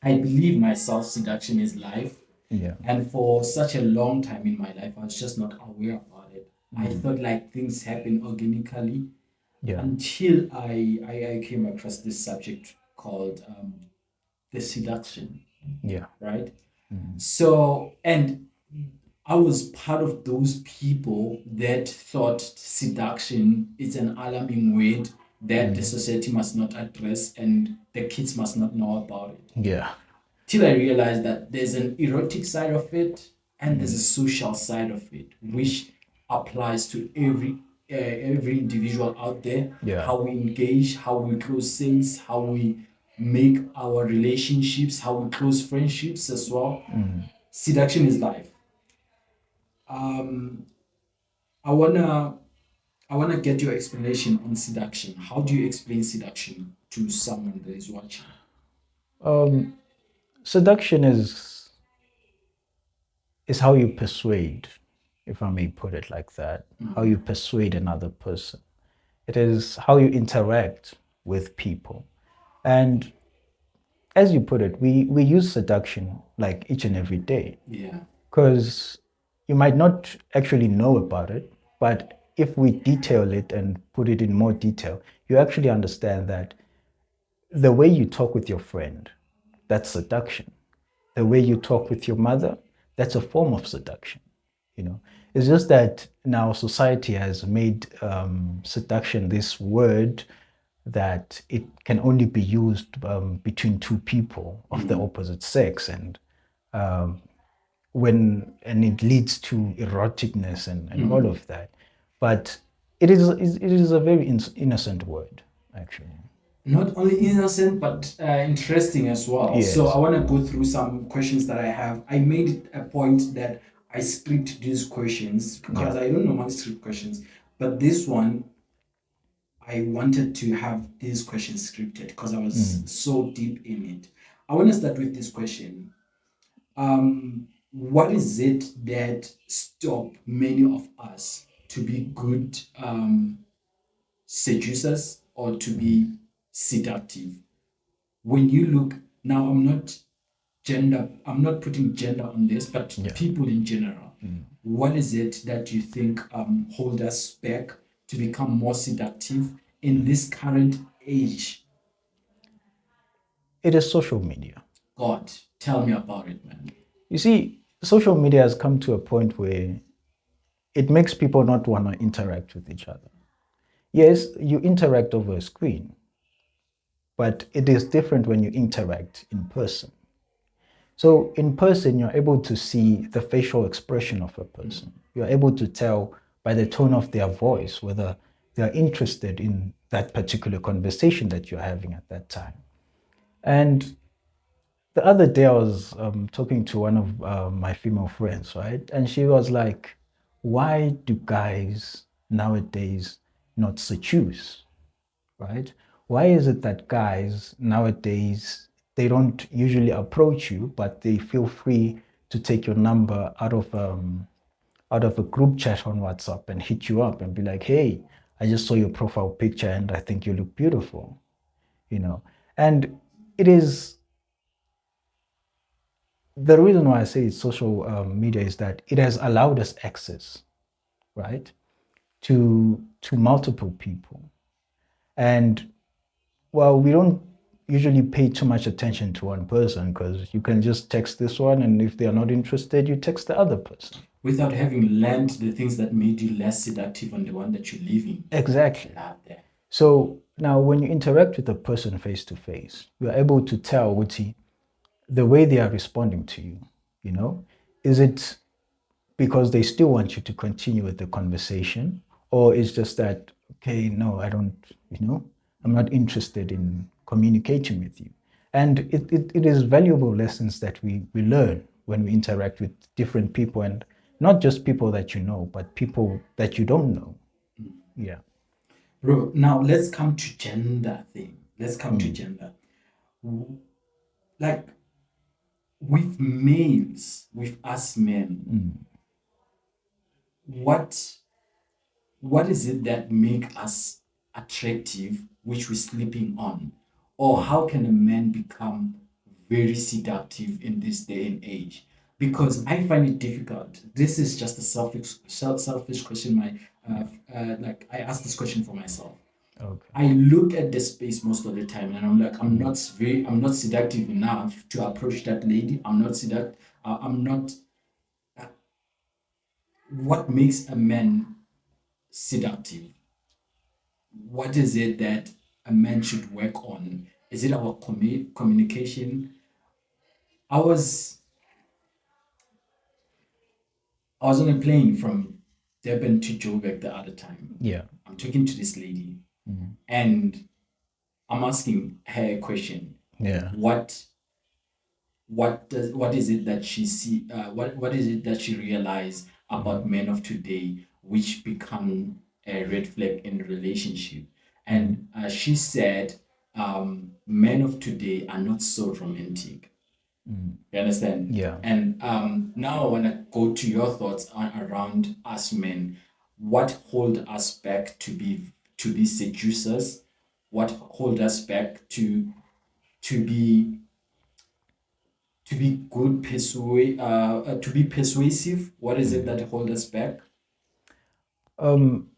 I believe myself seduction is life. Yeah. And for such a long time in my life, I was just not aware about it. I thought like things happen organically Yeah. until I came across this subject called the seduction, Yeah. right? So, and I was part of those people that thought seduction is an alarming word that the society must not address and the kids must not know about it. Yeah. Till I realized that there's an erotic side of it and there's a social side of it, which applies to every individual out there. Yeah. How we engage, how we close things, how we make our relationships, how we close friendships as well. Seduction is life. I wanna get your explanation on seduction. How do you explain seduction to someone that is watching? Seduction is how you persuade, if I may put it like that, how you persuade another person. It is how you interact with people. And as you put it, we use seduction like each and every day. Yeah. Because you might not actually know about it, but if we detail it and put it in more detail, you actually understand that the way you talk with your friend, that's seduction. The way you talk with your mother, that's a form of seduction. It's just that now society has made seduction this word that it can only be used between two people of the opposite sex, and um, and it leads to eroticness and all of that. But it is a very innocent word, actually. Not only innocent, but interesting as well. Yes. So I want to go through some questions that I have. I made it a point that I script these questions because Yeah. I don't normally script questions, but this one I wanted to have these questions scripted because I was so deep in it. I want to start with this question. What is it that stop many of us to be good seducers or to be seductive? When you look now, I'm not putting gender on this, but Yeah. people in general. What is it that you think hold us back to become more seductive in this current age? It is social media. God, tell me about it, man. You see, social media has come to a point where it makes people not want to interact with each other. Yes, you interact over a screen, but it is different when you interact in person. So in person, you're able to see the facial expression of a person. You're able to tell by the tone of their voice whether they're interested in that particular conversation that you're having at that time. And the other day, I was talking to one of my female friends, right? And she was like, why do guys nowadays not seduce, right? Why is it that guys nowadays, they don't usually approach you, but they feel free to take your number out of a group chat on WhatsApp and hit you up and be like, hey, I just saw your profile picture and I think you look beautiful, you know? And it is the reason why I say it's social media is that it has allowed us access, right, to multiple people. And well, we don't usually pay too much attention to one person because you can just text this one, and if they are not interested, you text the other person. Without having learned the things that made you less seductive on the one that you're living. Exactly. Love that. So now when you interact with a person face to face, you're able to tell the way they are responding to you, you know, is it because they still want you to continue with the conversation, or it's just that, okay, no, I don't, I'm not interested in communicating with you. And it is valuable lessons that we learn when we interact with different people, and not just people that you know, but people that you don't know. Yeah. Bro, now let's come to gender thing. Let's come to gender. Like with males, with us men, what is it that make us attractive, which we're sleeping on? Or how can a man become very seductive in this day and age? Because I find it difficult. This is just a selfish question. Like I ask this question for myself. Okay. I look at the space most of the time, and I'm like, I'm not seductive enough to approach that lady. I'm not seductive. I'm not. What makes a man seductive? What is it that a man should work on? Is it our communication? I was I was on a plane from Durban to Joburg the other time. Yeah. I'm talking to this lady, and I'm asking her a question. Yeah. What is it that she see? What is it that she realized about men of today, which become a red flag in a relationship? And she said, men of today are not so romantic. You understand? Yeah. And now I want to go to your thoughts around us men. What hold us back to be seducers? What hold us back to be good to be persuasive? What is it that hold us back? In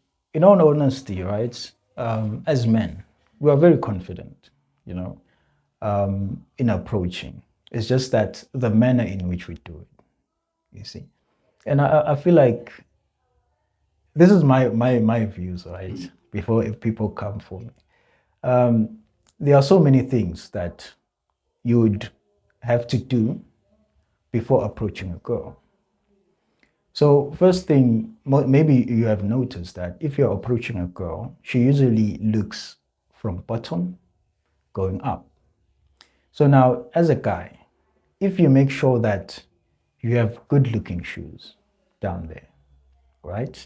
all honesty, right, as men, we are very confident, in approaching. It's just that the manner in which we do it, you see. And I feel like this is my views, right? Before if people come for me. There are so many things that you would have to do before approaching a girl. So first thing, maybe you have noticed that if you're approaching a girl, she usually looks from bottom going up. So now, as a guy, if you make sure that you have good looking shoes down there, right?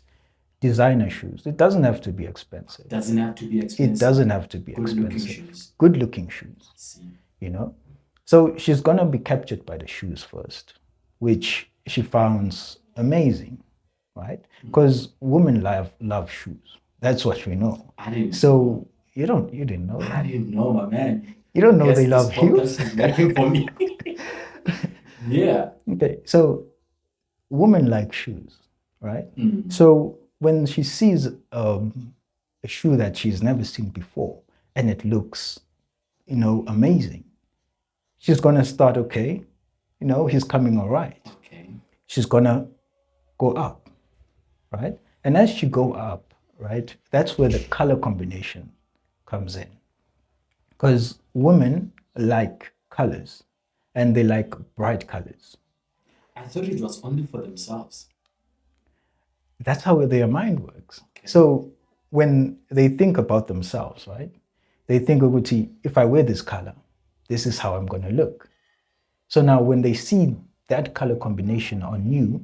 Designer shoes. It doesn't have to be expensive. Doesn't have to be expensive. It doesn't have to be Good looking expensive. shoes. Good looking shoes. See. You know? So she's gonna be captured by the shoes first, which she finds amazing, right? Because women love shoes. That's what we know. I didn't So you didn't know I that. didn't know, my man. You don't know Guess they this love podcast heels? is working for me. Yeah. Okay, so women like shoes, right? So when she sees a shoe that she's never seen before and it looks, amazing, she's gonna start, okay, he's coming all right. Okay. She's gonna go up, right? And as she go up, right, that's where the color combination comes in. Because women like colors and they like bright colors. I thought it was only for themselves. That's how their mind works. So when they think about themselves, right, they think, Oguti, if I wear this color, this is how I'm going to look. So now when they see that color combination on you,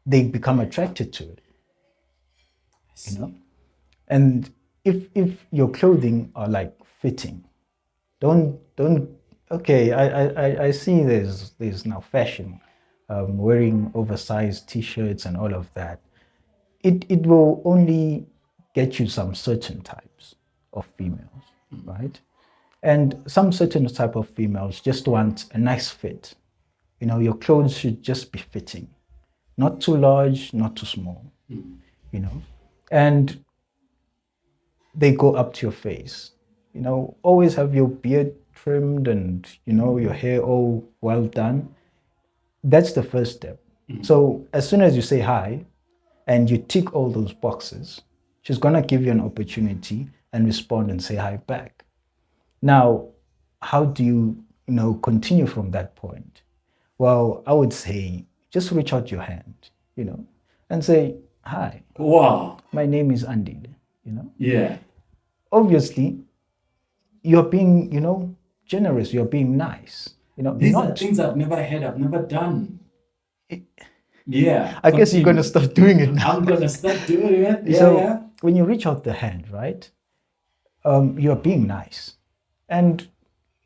they become attracted to it. You know? And if your clothing are like fitting, don't okay, I see there's now fashion, wearing oversized t-shirts and all of that. It will only get you some certain types of females, right? And some certain type of females just want a nice fit. Your clothes should just be fitting, not too large, not too small, and they go up to your face. Always have your beard trimmed and, your hair all well done. That's the first step. So as soon as you say hi and you tick all those boxes, she's going to give you an opportunity and respond and say hi back. Now, how do you, continue from that point? Well, I would say just reach out your hand, and say, hi, Wow. my name is Andile, Yeah. Obviously, you're being, generous, you're being nice. These are things I've never had, I've never done. Yeah. I guess you're going to start doing it now. I'm going to start doing it. Yeah, So yeah. when you reach out the hand, right, you're being nice. And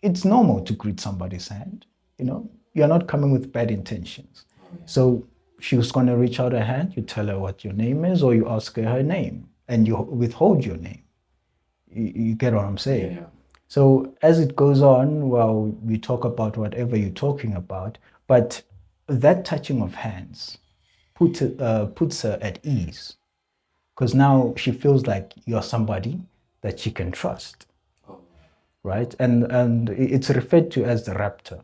it's normal to greet somebody's hand. You're not coming with bad intentions. So she was going to reach out her hand, you tell her what your name is, or you ask her name, and you withhold your name. You get what I'm saying? Yeah. So as it goes on, well, we talk about whatever you're talking about, but that touching of hands puts her at ease, because now she feels like you're somebody that she can trust, right? And it's referred to as the raptor,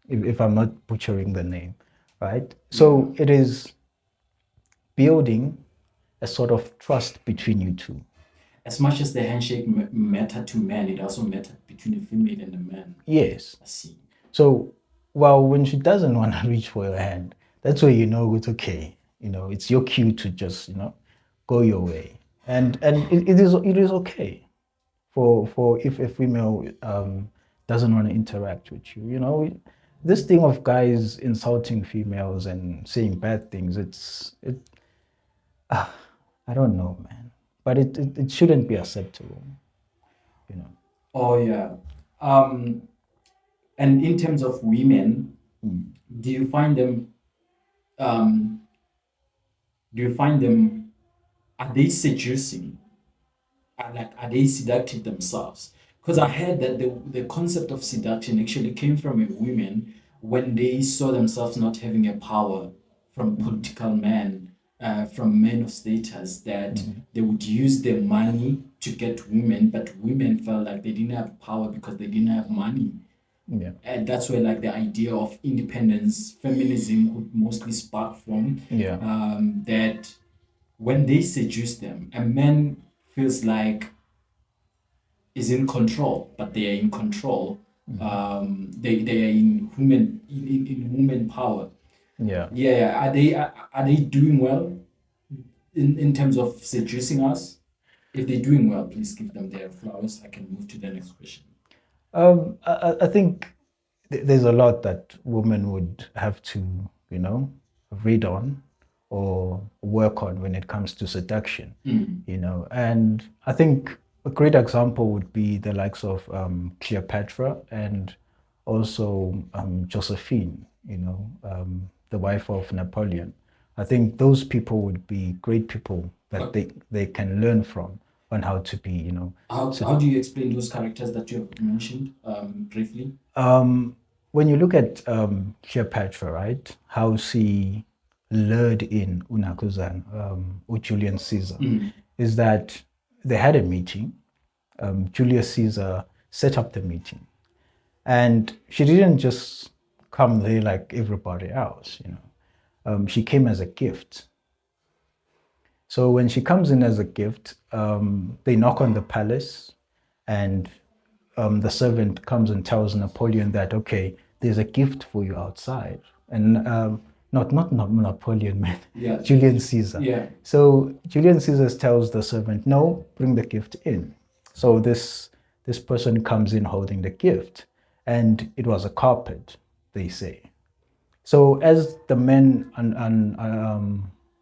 if I'm not butchering the name, right? So it is building a sort of trust between you two. As much as the handshake mattered to men, it also mattered between a female and a man. Yes. I see. So, well, when she doesn't want to reach for your hand, that's where you know it's okay. It's your cue to just, go your way. And it is okay for if a female doesn't want to interact with you. This thing of guys insulting females and saying bad things, I don't know, man. But it shouldn't be acceptable, Oh, yeah. And in terms of women, do you find them, are they seducing? Are they seductive themselves? Because I heard that the concept of seduction actually came from a women when they saw themselves not having a power from political men, from men of status, that they would use their money to get women, but women felt like they didn't have power because they didn't have money. Yeah. And that's where the idea of independence, feminism would mostly spark from. Yeah. That when they seduce them, a man feels like is in control, but they are in control. They are in in woman power. Yeah. Yeah, are they doing well in terms of seducing us? If they're doing well, please give them their flowers. I can move to the next question. I think there's a lot that women would have to, you know, read on or work on when it comes to seduction, you know. And I think a great example would be the likes of Cleopatra and also Josephine, you know, the wife of Napoleon. I think those people would be great people that they can learn from on how to be, you know. How do you explain those characters that you have mentioned briefly? When you look at Cleopatra, right, how she lured in Unakuzan, or Julius Caesar, is that they had a meeting. Julius Caesar set up the meeting, and she didn't just come there like everybody else, you know. She came as a gift. So when she comes in as a gift, they knock on the palace, and the servant comes and tells Napoleon that, okay, there's a gift for you outside, and not Napoleon, man, Yeah. Julius Caesar. Yeah. So Julius Caesar tells the servant, no, bring the gift in. So this person comes in holding the gift, and it was a carpet, they say. So as the men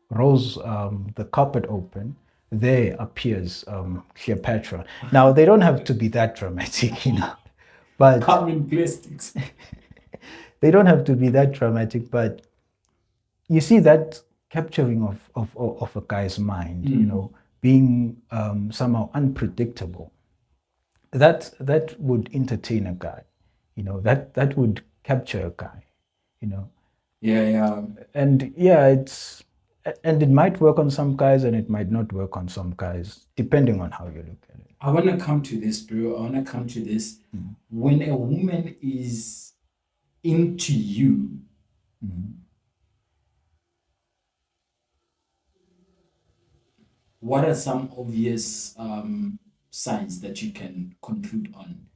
rolls the carpet open, there appears Cleopatra. Now they don't have to be that dramatic, you know, but Come in plastics. they don't have to be that dramatic. But you see that capturing of a guy's mind, you know, being somehow unpredictable. That would entertain a guy, you know. That would capture a guy, you know. Yeah. And yeah, and it might work on some guys and it might not work on some guys, depending on how you look at it. I want to come to this, bro. I want to come to this. When a woman is into you, what are some obvious signs that you can conclude on?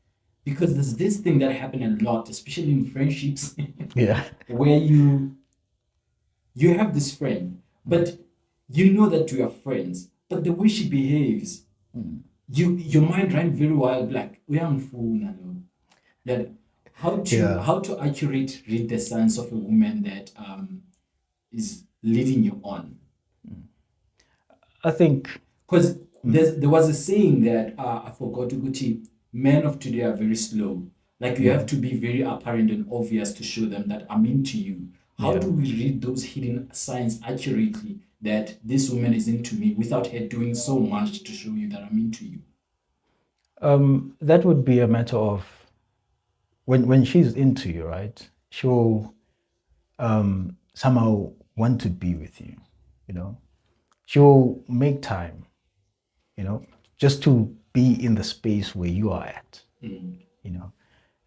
Because there's this thing that happen a lot, especially in friendships, Yeah. where you have this friend, but you know that you are friends, but the way she behaves, your mind ran very wild, like uyangifuna lo. That Yeah. how to accurate read the signs of a woman that is leading you on. I think Because there was a saying that I forgot Uguti, men of today are very slow. Like you have to be very apparent and obvious to show them that I'm into you. How do we read those hidden signs accurately that this woman is into me without her doing so much to show you that I'm into you? that would be a matter of when she's into you, right? She'll somehow want to be with you, you know. She'll make time, you know, just to be in the space where you are at, you know.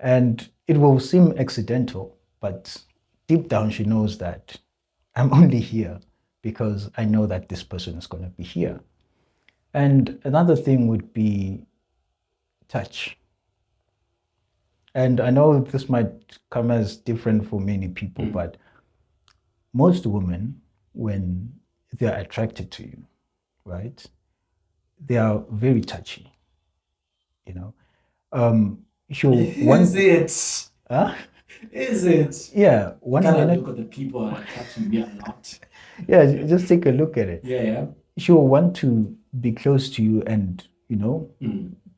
And it will seem accidental, but deep down she knows that I'm only here because I know that this person is going to be here. And another thing would be touch. And I know this might come as different for many people, but most women, when they're attracted to you, right, they are very touchy, you know. She'll Is it? Huh? Is it? Yeah, one Gotta minute. look at the people that are touching me a lot. Yeah, just take a look at it. Yeah. She'll want to be close to you and, you know,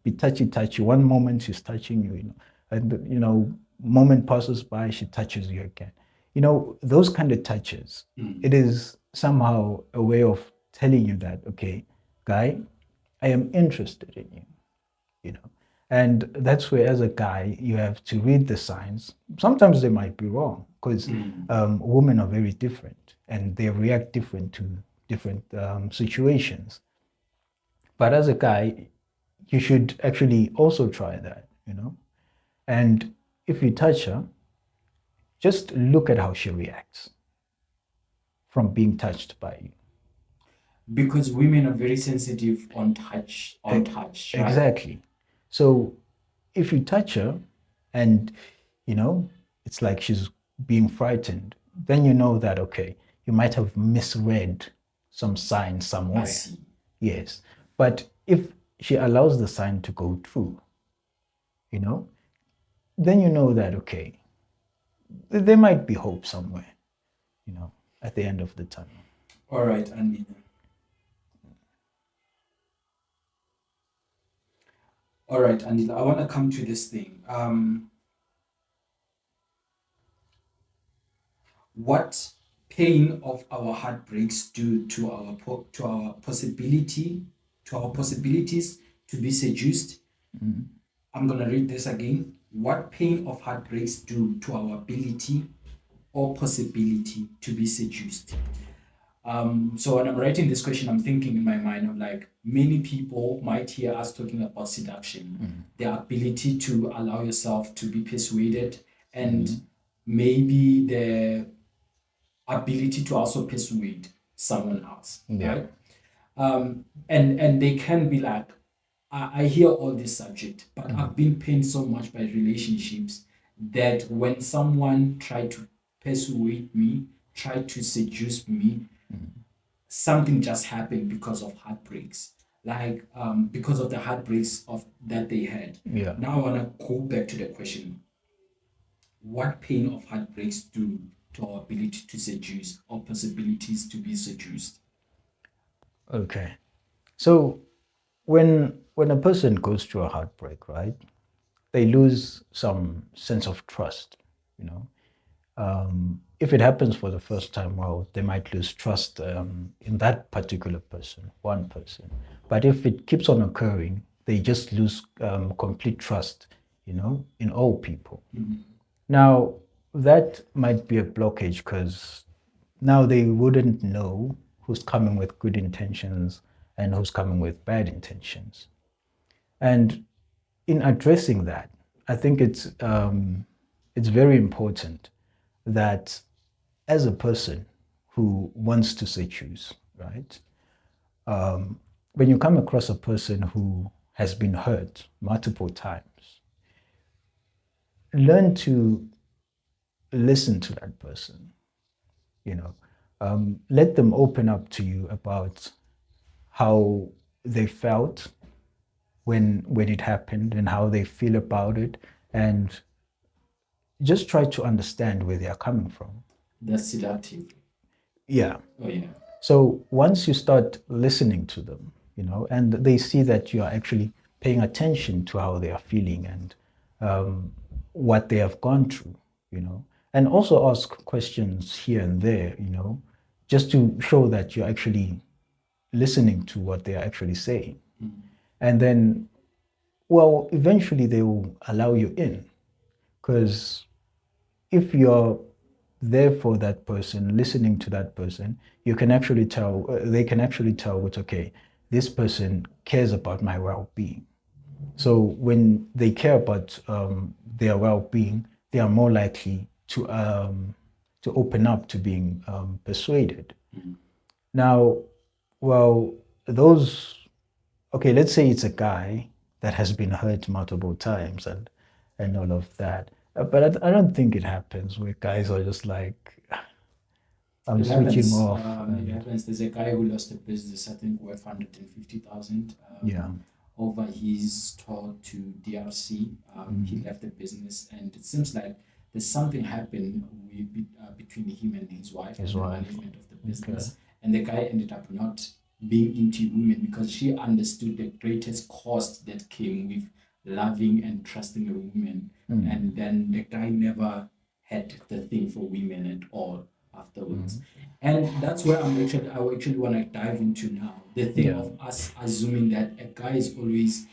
be touchy. One moment she's touching you, you know, and, you know, moment passes by, she touches you again. You know, those kind of touches, it is somehow a way of telling you that, okay, guy, I am interested in you, you know. And that's where, as a guy, you have to read the signs. Sometimes they might be wrong because women are very different and they react different to different situations. But as a guy, you should actually also try that, you know. And if you touch her, just look at how she reacts from being touched by you. Because women are very sensitive on touch, right? Exactly. So if you touch her and, it's like she's being frightened, then you know that, okay, you might have misread some sign I somewhere. see. Yes. But if she allows the sign to go through, you know, then you know that, okay, there might be hope somewhere, at the end of the tunnel. All right, Andile. All right, Andile. I want to come to this thing. What pain of our heartbreaks do to our possibilities to be seduced? I'm gonna read this again. What pain of heartbreaks do to our ability or possibility to be seduced? So when I'm writing this question, I'm thinking in my mind of like many people might hear us talking about seduction, the ability to allow yourself to be persuaded, and maybe the ability to also persuade someone else, Yeah. right? And they can be like, I hear all this subject, but I've been pained so much by relationships that when someone tried to persuade me, tried to seduce me, something just happened because of heartbreaks, like because of the heartbreaks of that they had. Yeah. Now I want to go back to the question: what pain of heartbreaks do to our ability to seduce or possibilities to be seduced? Okay. So when a person goes through a heartbreak, right, they lose some sense of trust, you know. If it happens for the first time, well, they might lose trust in that particular person, one person. But if it keeps on occurring, they just lose complete trust, in all people. Now, that might be a blockage because now they wouldn't know who's coming with good intentions and who's coming with bad intentions. And in addressing that, I think it's very important that as a person who wants to say choose, right? When you come across a person who has been hurt multiple times, learn to listen to that person. You know, let them open up to you about how they felt when it happened and how they feel about it, and just try to understand where they are coming from. That's seductive. Yeah. Oh yeah. So once you start listening to them, and they see that you are actually paying attention to how they are feeling and what they have gone through, and also ask questions here and there, just to show that you're actually listening to what they are actually saying. And then, well, eventually they will allow you in, because if you're there for that person, listening to that person, you can actually tell, they can actually tell with, okay, this person cares about my well-being. So when they care about their well-being, they are more likely to open up to being persuaded. Now, well, those, okay, let's say it's a guy that has been hurt multiple times and all of that. But I don't think it happens where guys are just like, I'm It switching happens. off. It happens. There's a guy who lost a business, I think, worth 150,000. Yeah. Over his tour to DRC. He left the business, and it seems like there's something happened between him and his wife, His and wife. the management of the business. And the guy ended up not being into women because she understood the greatest cost that came with loving and trusting a woman. And then the guy never had the thing for women at all afterwards. And that's where I actually want to dive into now. The thing Yeah. of us assuming that a guy is always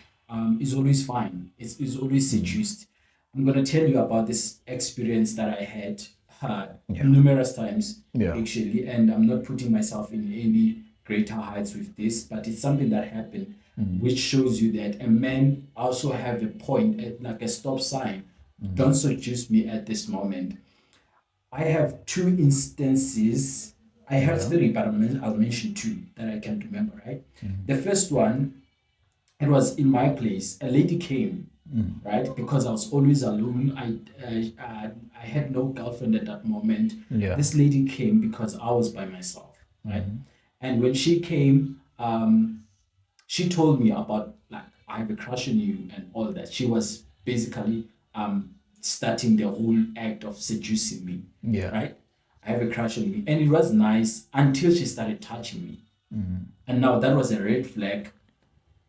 fine, is always seduced. I'm gonna tell you about this experience that I had Yeah. numerous times Yeah. actually, and I'm not putting myself in any greater heights with this, but it's something that happened, which shows you that a man also have a point, like a stop sign. Don't seduce me at this moment. I have two instances. I have three, but I'll mention two that I can remember, right? The first one, It was in my place. A lady came, right? Because I was always alone. I had no girlfriend at that moment. Yeah. This lady came because I was by myself, right? And when she came, she told me about, like, I have a crush on you and all that. She was basically starting the whole act of seducing me. Yeah. Right? I have a crush on me. And it was nice until she started touching me. And now that was a red flag.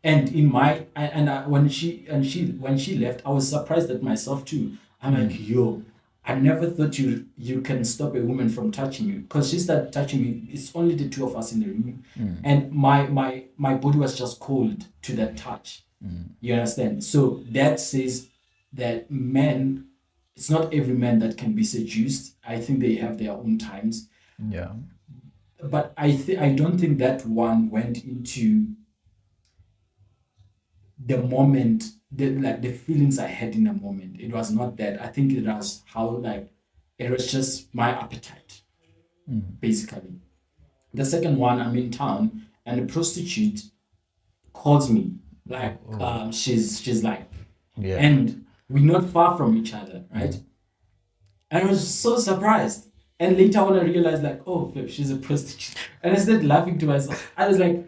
And in my and I, when she left, I was surprised at myself too. I'm like, yo, I never thought you can stop a woman from touching you, because she started touching me. It's only the two of us in the room, and my body was just cold to that touch. You understand? So that says that men, it's not every man that can be seduced. I think they have their own times, Yeah. but I don't think that one went into the moment, the feelings I had in the moment. It was not that. I think it was how, like, it was just my appetite, basically. The second one, I'm in town and a prostitute calls me, like, she's like, Yeah. and we're not far from each other, right? And I was so surprised. And later on, I realized, like, oh, flip, she's a prostitute. And I started laughing to myself. I was like,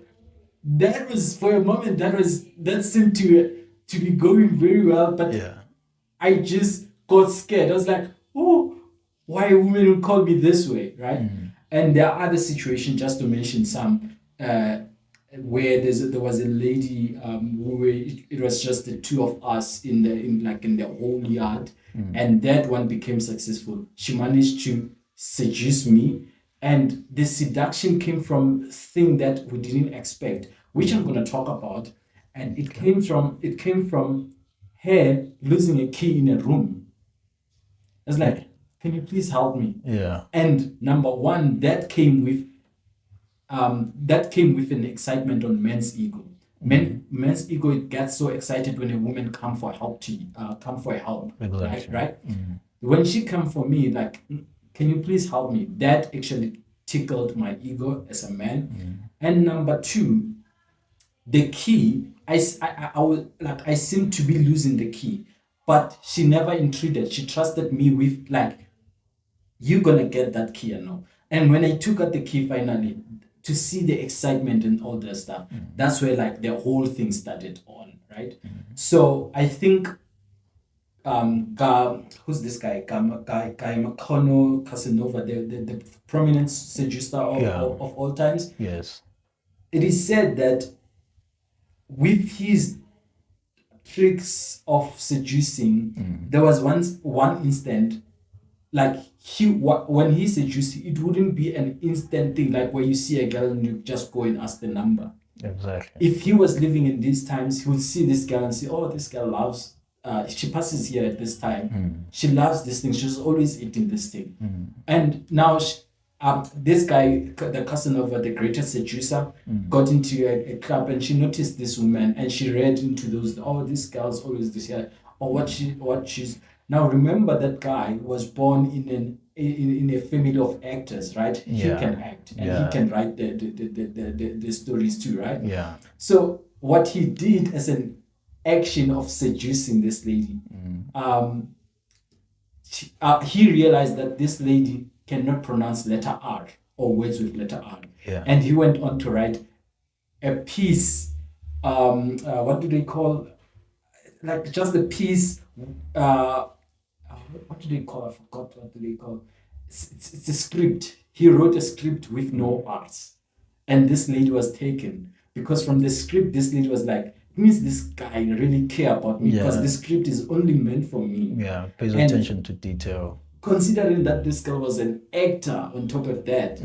that was, for a moment, that seemed to be going very well, but Yeah. I just got scared. I was like, oh, why a woman would call me this way, right? And there are other situations, just to mention some, where there was a lady, where it was just the two of us in the whole yard, and that one became successful. She managed to seduce me, and the seduction came from thing that we didn't expect, which I'm gonna talk about, and it came from her losing a key in a room. I was like, can you please help me? Yeah. And number one, that came with an excitement on men's ego. Men's ego, it gets so excited when a woman come for help, Exactly. right? When she come for me, like, can you please help me? That actually tickled my ego as a man. And number two, the key, I was like, I seemed to be losing the key, but she never intruded. She trusted me with, like, you're gonna get that key or no. And when I took out the key finally, to see the excitement and all that stuff, that's where, like, the whole thing started on, right? So I think who's this guy? Guy McConnell Casanova, the prominent seducer of all times. Yes. It is said that with his tricks of seducing, there was once one instant, like, when he seduced, it wouldn't be an instant thing, like where you see a girl and you just go and ask the number. Exactly. If he was living in these times, he would see this girl and say, oh, this girl loves, she passes here at this time. She loves this thing. She's always eating this thing. And now this guy, the cousin of the greatest seducer, got into a club, and she noticed this woman, and she read into those, oh, this girl's always this here, or what she's. Now remember, that guy was born in a family of actors, right? Yeah. He can act, and Yeah. he can write the stories too, right? Yeah. So what he did as an action of seducing this lady, he realized that this lady cannot pronounce letter R or words with letter R. Yeah. And he went on to write a piece, what do they call, like, just a piece, what do they call? I forgot what do they call. It's a script. He wrote a script with no arts, and this lady was taken because from the script, this lady was like, it means this guy really care about me, because Yeah. the script is only meant for me. Yeah. Pays And attention to detail. considering that this girl was an actor on top of that,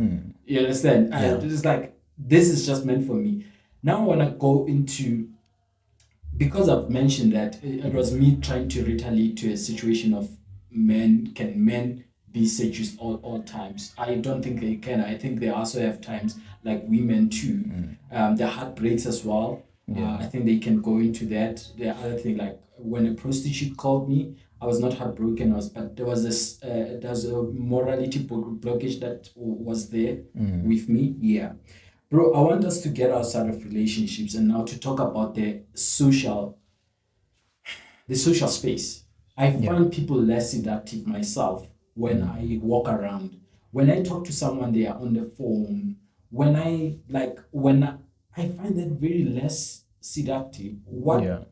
you understand? Yeah. It's like, this is just meant for me. Now I want to go into, because I've mentioned that it was me trying to retaliate to a situation of men. Can men be seduced all times? I don't think they can. I think they also have times like women too. Their heart breaks as well. Yeah. I think they can go into that. The other thing, like when a prostitute called me, I was not heartbroken. But there was a morality blockage that was there with me. Yeah. Bro, I want us to get outside of relationships and now to talk about the social space. I Yeah. find people less seductive myself when I walk around. When I talk to someone, they are on the phone. I find that very less seductive. Yeah.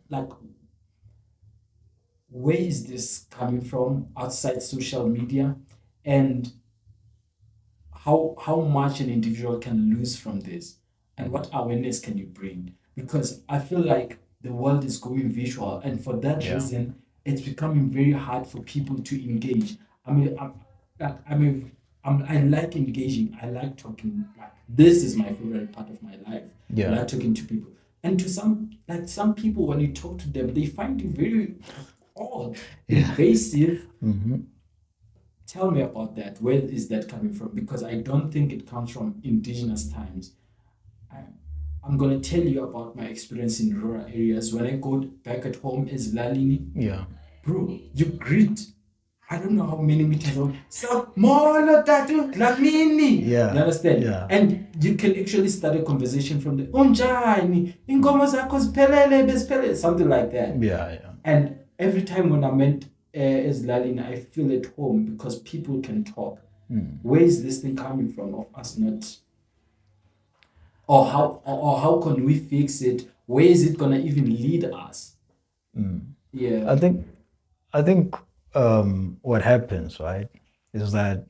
Where is this coming from outside social media? And how much an individual can lose from this, and what awareness can you bring? Because I feel like the world is going visual, and for that Yeah. reason it's becoming very hard for people to engage. I mean, I like engaging, I like talking. Like, this is my favorite part of my life. I Yeah. like talking to people, and to some people, when you talk to them, they find you very odd, Yeah. invasive. Mm-hmm. Tell me about that. Where is that coming from? Because I don't think it comes from indigenous times. I, I'm going to tell you about my experience in rural areas. When I go back at home as Lalini, Yeah. bro, you greet, I don't know how many meters away. So, Molo Tatu Lamini. Yeah. You understand? Yeah. And you can actually start a conversation from the Unjani, Ingomo zako ziphelele, beziphelele, something like that. Yeah. Yeah. And every time when I met as Lalina, I feel at home because people can talk. Where is this thing coming from of us not? Or how can we fix it? Where is it gonna even lead us? Yeah. I think what happens, right, is that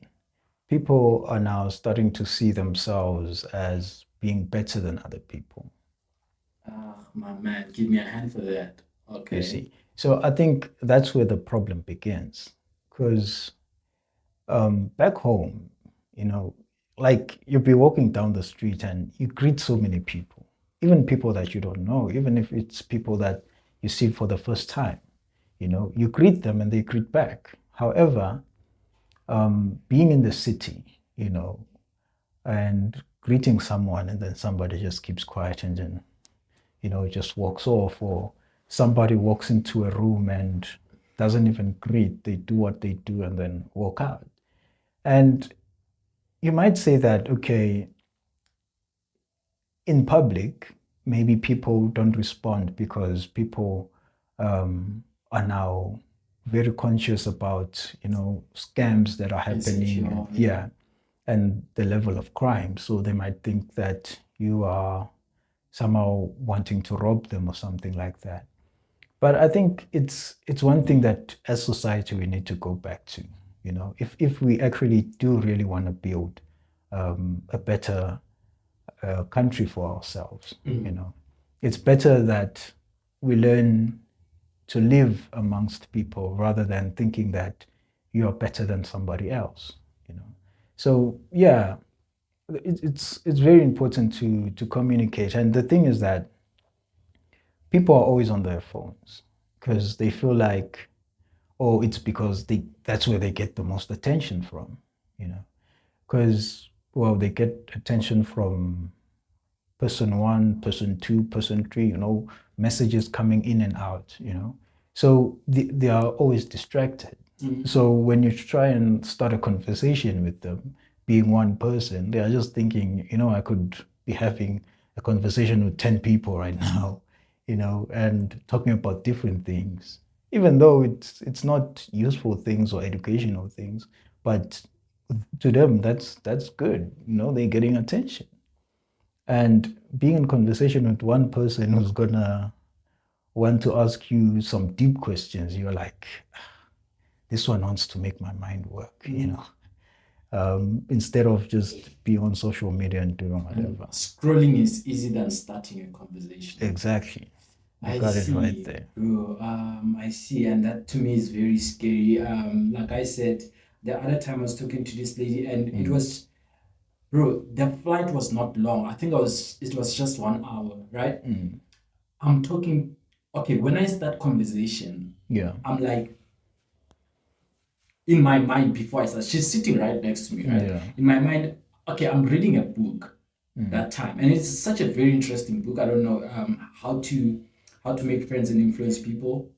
people are now starting to see themselves as being better than other people. Ah, my man, give me a hand for that. You Okay. see, so I think that's where the problem begins, because back home, you know, like you'll be walking down the street and you greet so many people, even people that you don't know, even if it's people that you see for the first time. You know, you greet them and they greet back. However, being in the city, you know, and greeting someone and then somebody just keeps quiet and then, you know, just walks off, or somebody walks into a room and doesn't even greet, they do what they do and then walk out. And you might say that, okay, in public, maybe people don't respond because people are now very conscious about, you know, scams that are happening. Insecure. Yeah, and the level of crime. So they might think that you are somehow wanting to rob them or something like that. But I think it's one thing that as society we need to go back to. You know, if we actually do really want to build a better country for ourselves, you know, it's better that we learn to live amongst people rather than thinking that you are better than somebody else. You know, so yeah, it's very important to communicate. And the thing is that people are always on their phones because they feel like, oh, it's because that's where they get the most attention from, you know, because, well, they get attention from person one, person two, person three, you know, messages coming in and out, you know. So they are always distracted. So when you try and start a conversation with them, being one person, they are just thinking, you know, I could be having a conversation with 10 people right now, you know, and talking about different things, even though it's not useful things or educational things, but to them that's good, you know, they're getting attention. And being in conversation with one person who's gonna want to ask you some deep questions, you're like, this one wants to make my mind work, you know, instead of just being on social media and doing whatever. Scrolling is easier than starting a conversation. Exactly. You I got it see, right there. bro. I see, and that to me is very scary. Like I said, the other time I was talking to this lady, and it was, bro, the flight was not long. I think it was just 1 hour, right? I'm talking, okay, when I start conversation, Yeah. I'm like, in my mind before I start, she's sitting right next to me, right? Yeah. In my mind, okay, I'm reading a book that time, and it's such a very interesting book. I don't know how to make friends and influence people.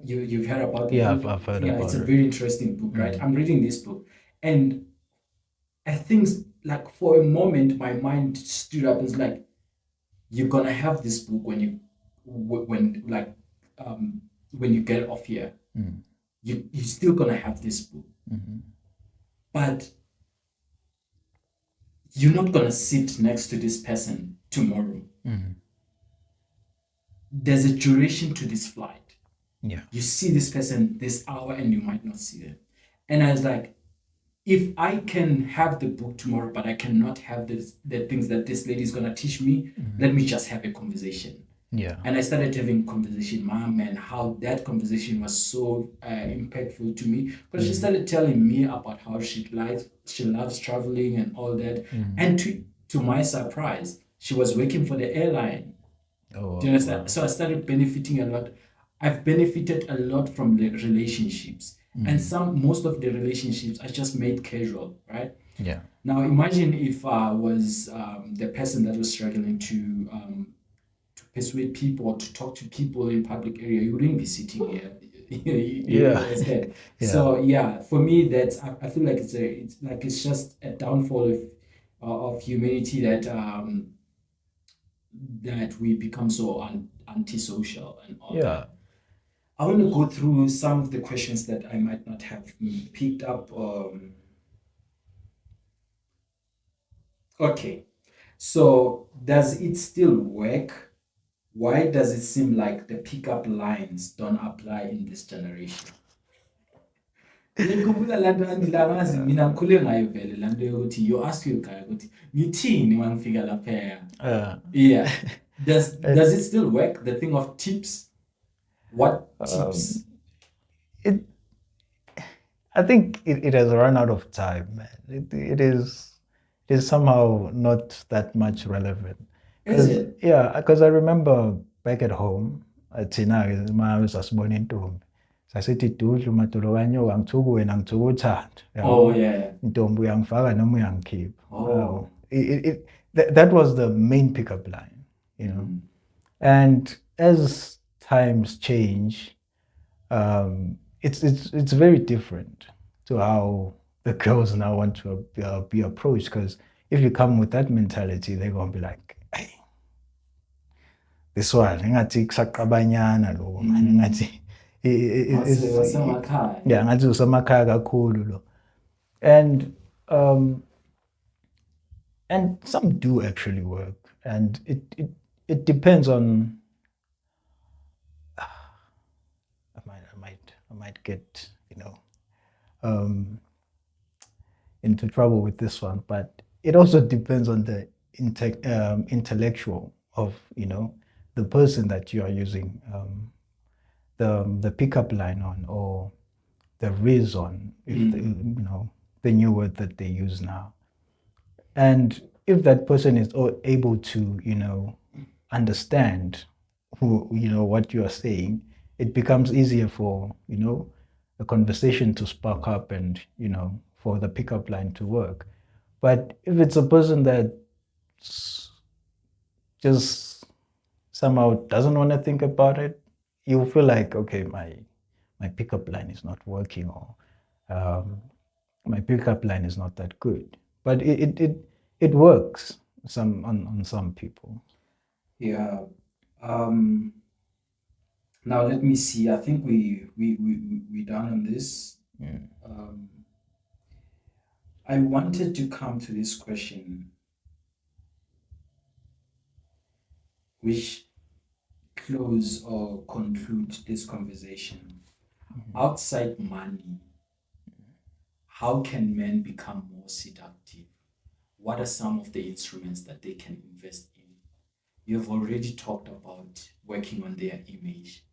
You've heard about the Yeah, book? I've heard Yeah, it's about a it. very interesting book, right? I'm reading this book, and I think like for a moment my mind stood up and was like, you're gonna have this book when you when like when you get off here. You're still gonna have this book, but you're not gonna sit next to this person tomorrow. There's a duration to this flight. Yeah. You see this person this hour and you might not see them. And I was like, if I can have the book tomorrow, but I cannot have the things that this lady is gonna teach me, let me just have a conversation. Yeah. And I started having conversation, mom, and how that conversation was so impactful to me. But she started telling me about how she loves traveling and all that. And to my surprise, she was working for the airline. Oh, Do you understand? wow. So I started benefiting a lot. I've benefited a lot from the relationships. And most of the relationships I just made casual, right? Yeah. Now imagine if I was the person that was struggling to persuade people or to talk to people in public area. You wouldn't be sitting here. You Yeah. understand? Yeah. So yeah, for me, that's I feel like it's just a downfall of humanity that that we become so antisocial and all Yeah. that. I want to go through some of the questions that I might not have picked up. Okay, so does it still work? Why does it seem like the pickup lines don't apply in this generation? Ngikhumbula laa nto andilangazi mina ngikhule ngayo vele laa nto yokuthi you ask your guy ukuthi ngithini uma ngifika lapha. Yeah. Does it still work, the thing of tips? What tips? I think it has run out of time, man. It is somehow not that much relevant. Is it? Yeah, because I remember back at home, thina ma sasibona intombi. Sasithi Dudlu Matolo wanyoka ngithuka wena ngithuka uthando. Oh yeah. Intombi uyangifaka noma uyangikhipha. Oh. That was the main pickup line, you know. And as times change, it's very different to how the girls now want to be approached. Because if you come with that mentality, they're gonna be like, "Hey, this one, ngathi kusaqabanyana lo, ngathi Wasemakhaya. yeah, ngathi usemakhaya kakhulu lo." And some do actually work, and it depends on. I might get into trouble with this one, but it also depends on the intellectual of the person that you are using the pickup line on, or the riz on, if the new word that they use now. And if that person is able to understand what you are saying, it becomes easier for a conversation to spark up and for the pickup line to work. But if it's a person that just somehow doesn't want to think about it, you feel like, okay, my pickup line is not working, or my pickup line is not that good. But it works on some people. Yeah. Now let me see. I think we done on this. I wanted to come to this question, which close or conclude this conversation. Outside money, how can men become more seductive? What are some of the instruments that they can invest in? You've already talked about working on their image.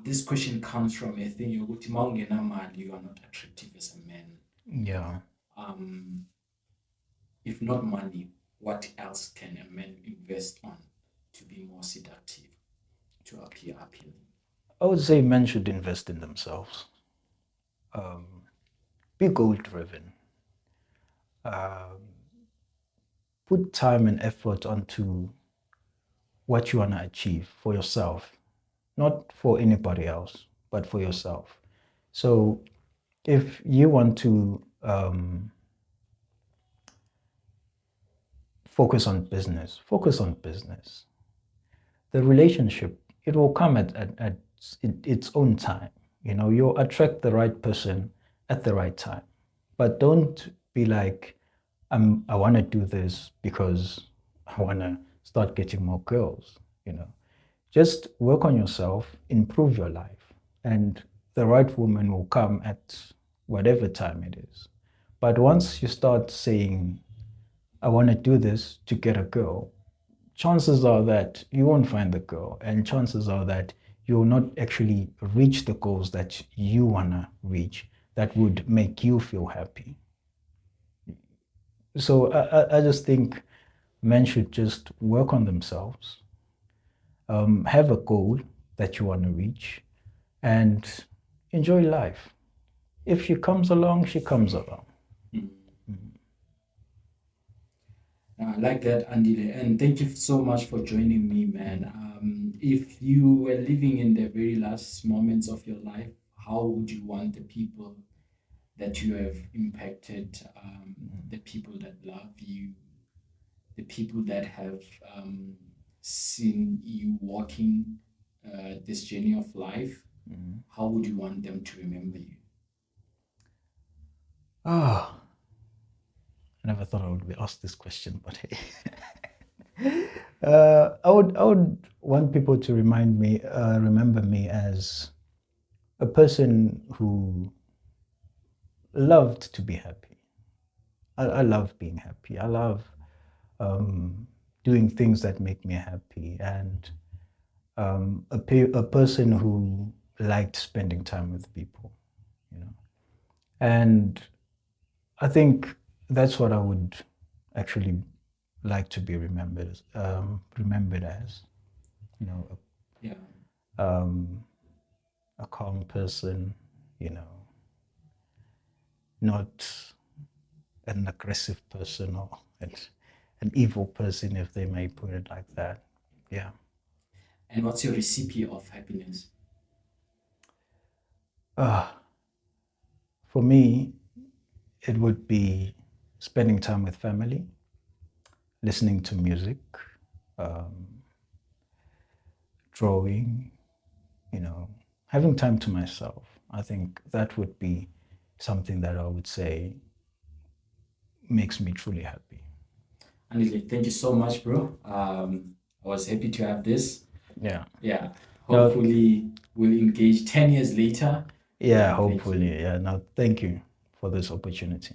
This question comes from a thing, you are not attractive as a man. Yeah. If not money, what else can a man invest on to be more seductive, to appear appealing? I would say men should invest in themselves. Be goal driven. Put time and effort onto what you want to achieve for yourself, not for anybody else, but for yourself. So if you want to focus on business. Focus on business. The relationship, it will come at its own time. You know, you'll attract the right person at the right time. But don't be like, I want to do this because I want to start getting more girls, you know. Just work on yourself, improve your life, and the right woman will come at whatever time it is. But once you start saying, I want to do this to get a girl, chances are that you won't find the girl, and chances are that you will not actually reach the goals that you want to reach that would make you feel happy. So I just think men should just work on themselves, have a goal that you want to reach, and enjoy life. If she comes along, she comes along. I like that, Andile, and thank you so much for joining me, man. If you were living in the very last moments of your life, how would you want the people that you have impacted, the people that love you, the people that have seen you walking this journey of life, how would you want them to remember you? Ah, I never thought I would be asked this question, but hey. I would want people to remember me as a person who loved to be happy. I love being happy. I love doing things that make me happy, and a person who liked spending time with people, you know. And I think that's what I would actually like to be remembered as, you know, Yeah. a calm person, you know, not an aggressive person or an evil person, if they may put it like that. Yeah. And what's your recipe of happiness? For me, it would be spending time with family, listening to music, um, drawing, you know, having time to myself. I think that would be something that I would say makes me truly happy. Andile, thank you so much, bro. I was happy to have this. Yeah. Yeah. No, Hopefully, we'll engage 10 years later. yeah, Thank you. hopefully. Yeah. No, thank you for this opportunity.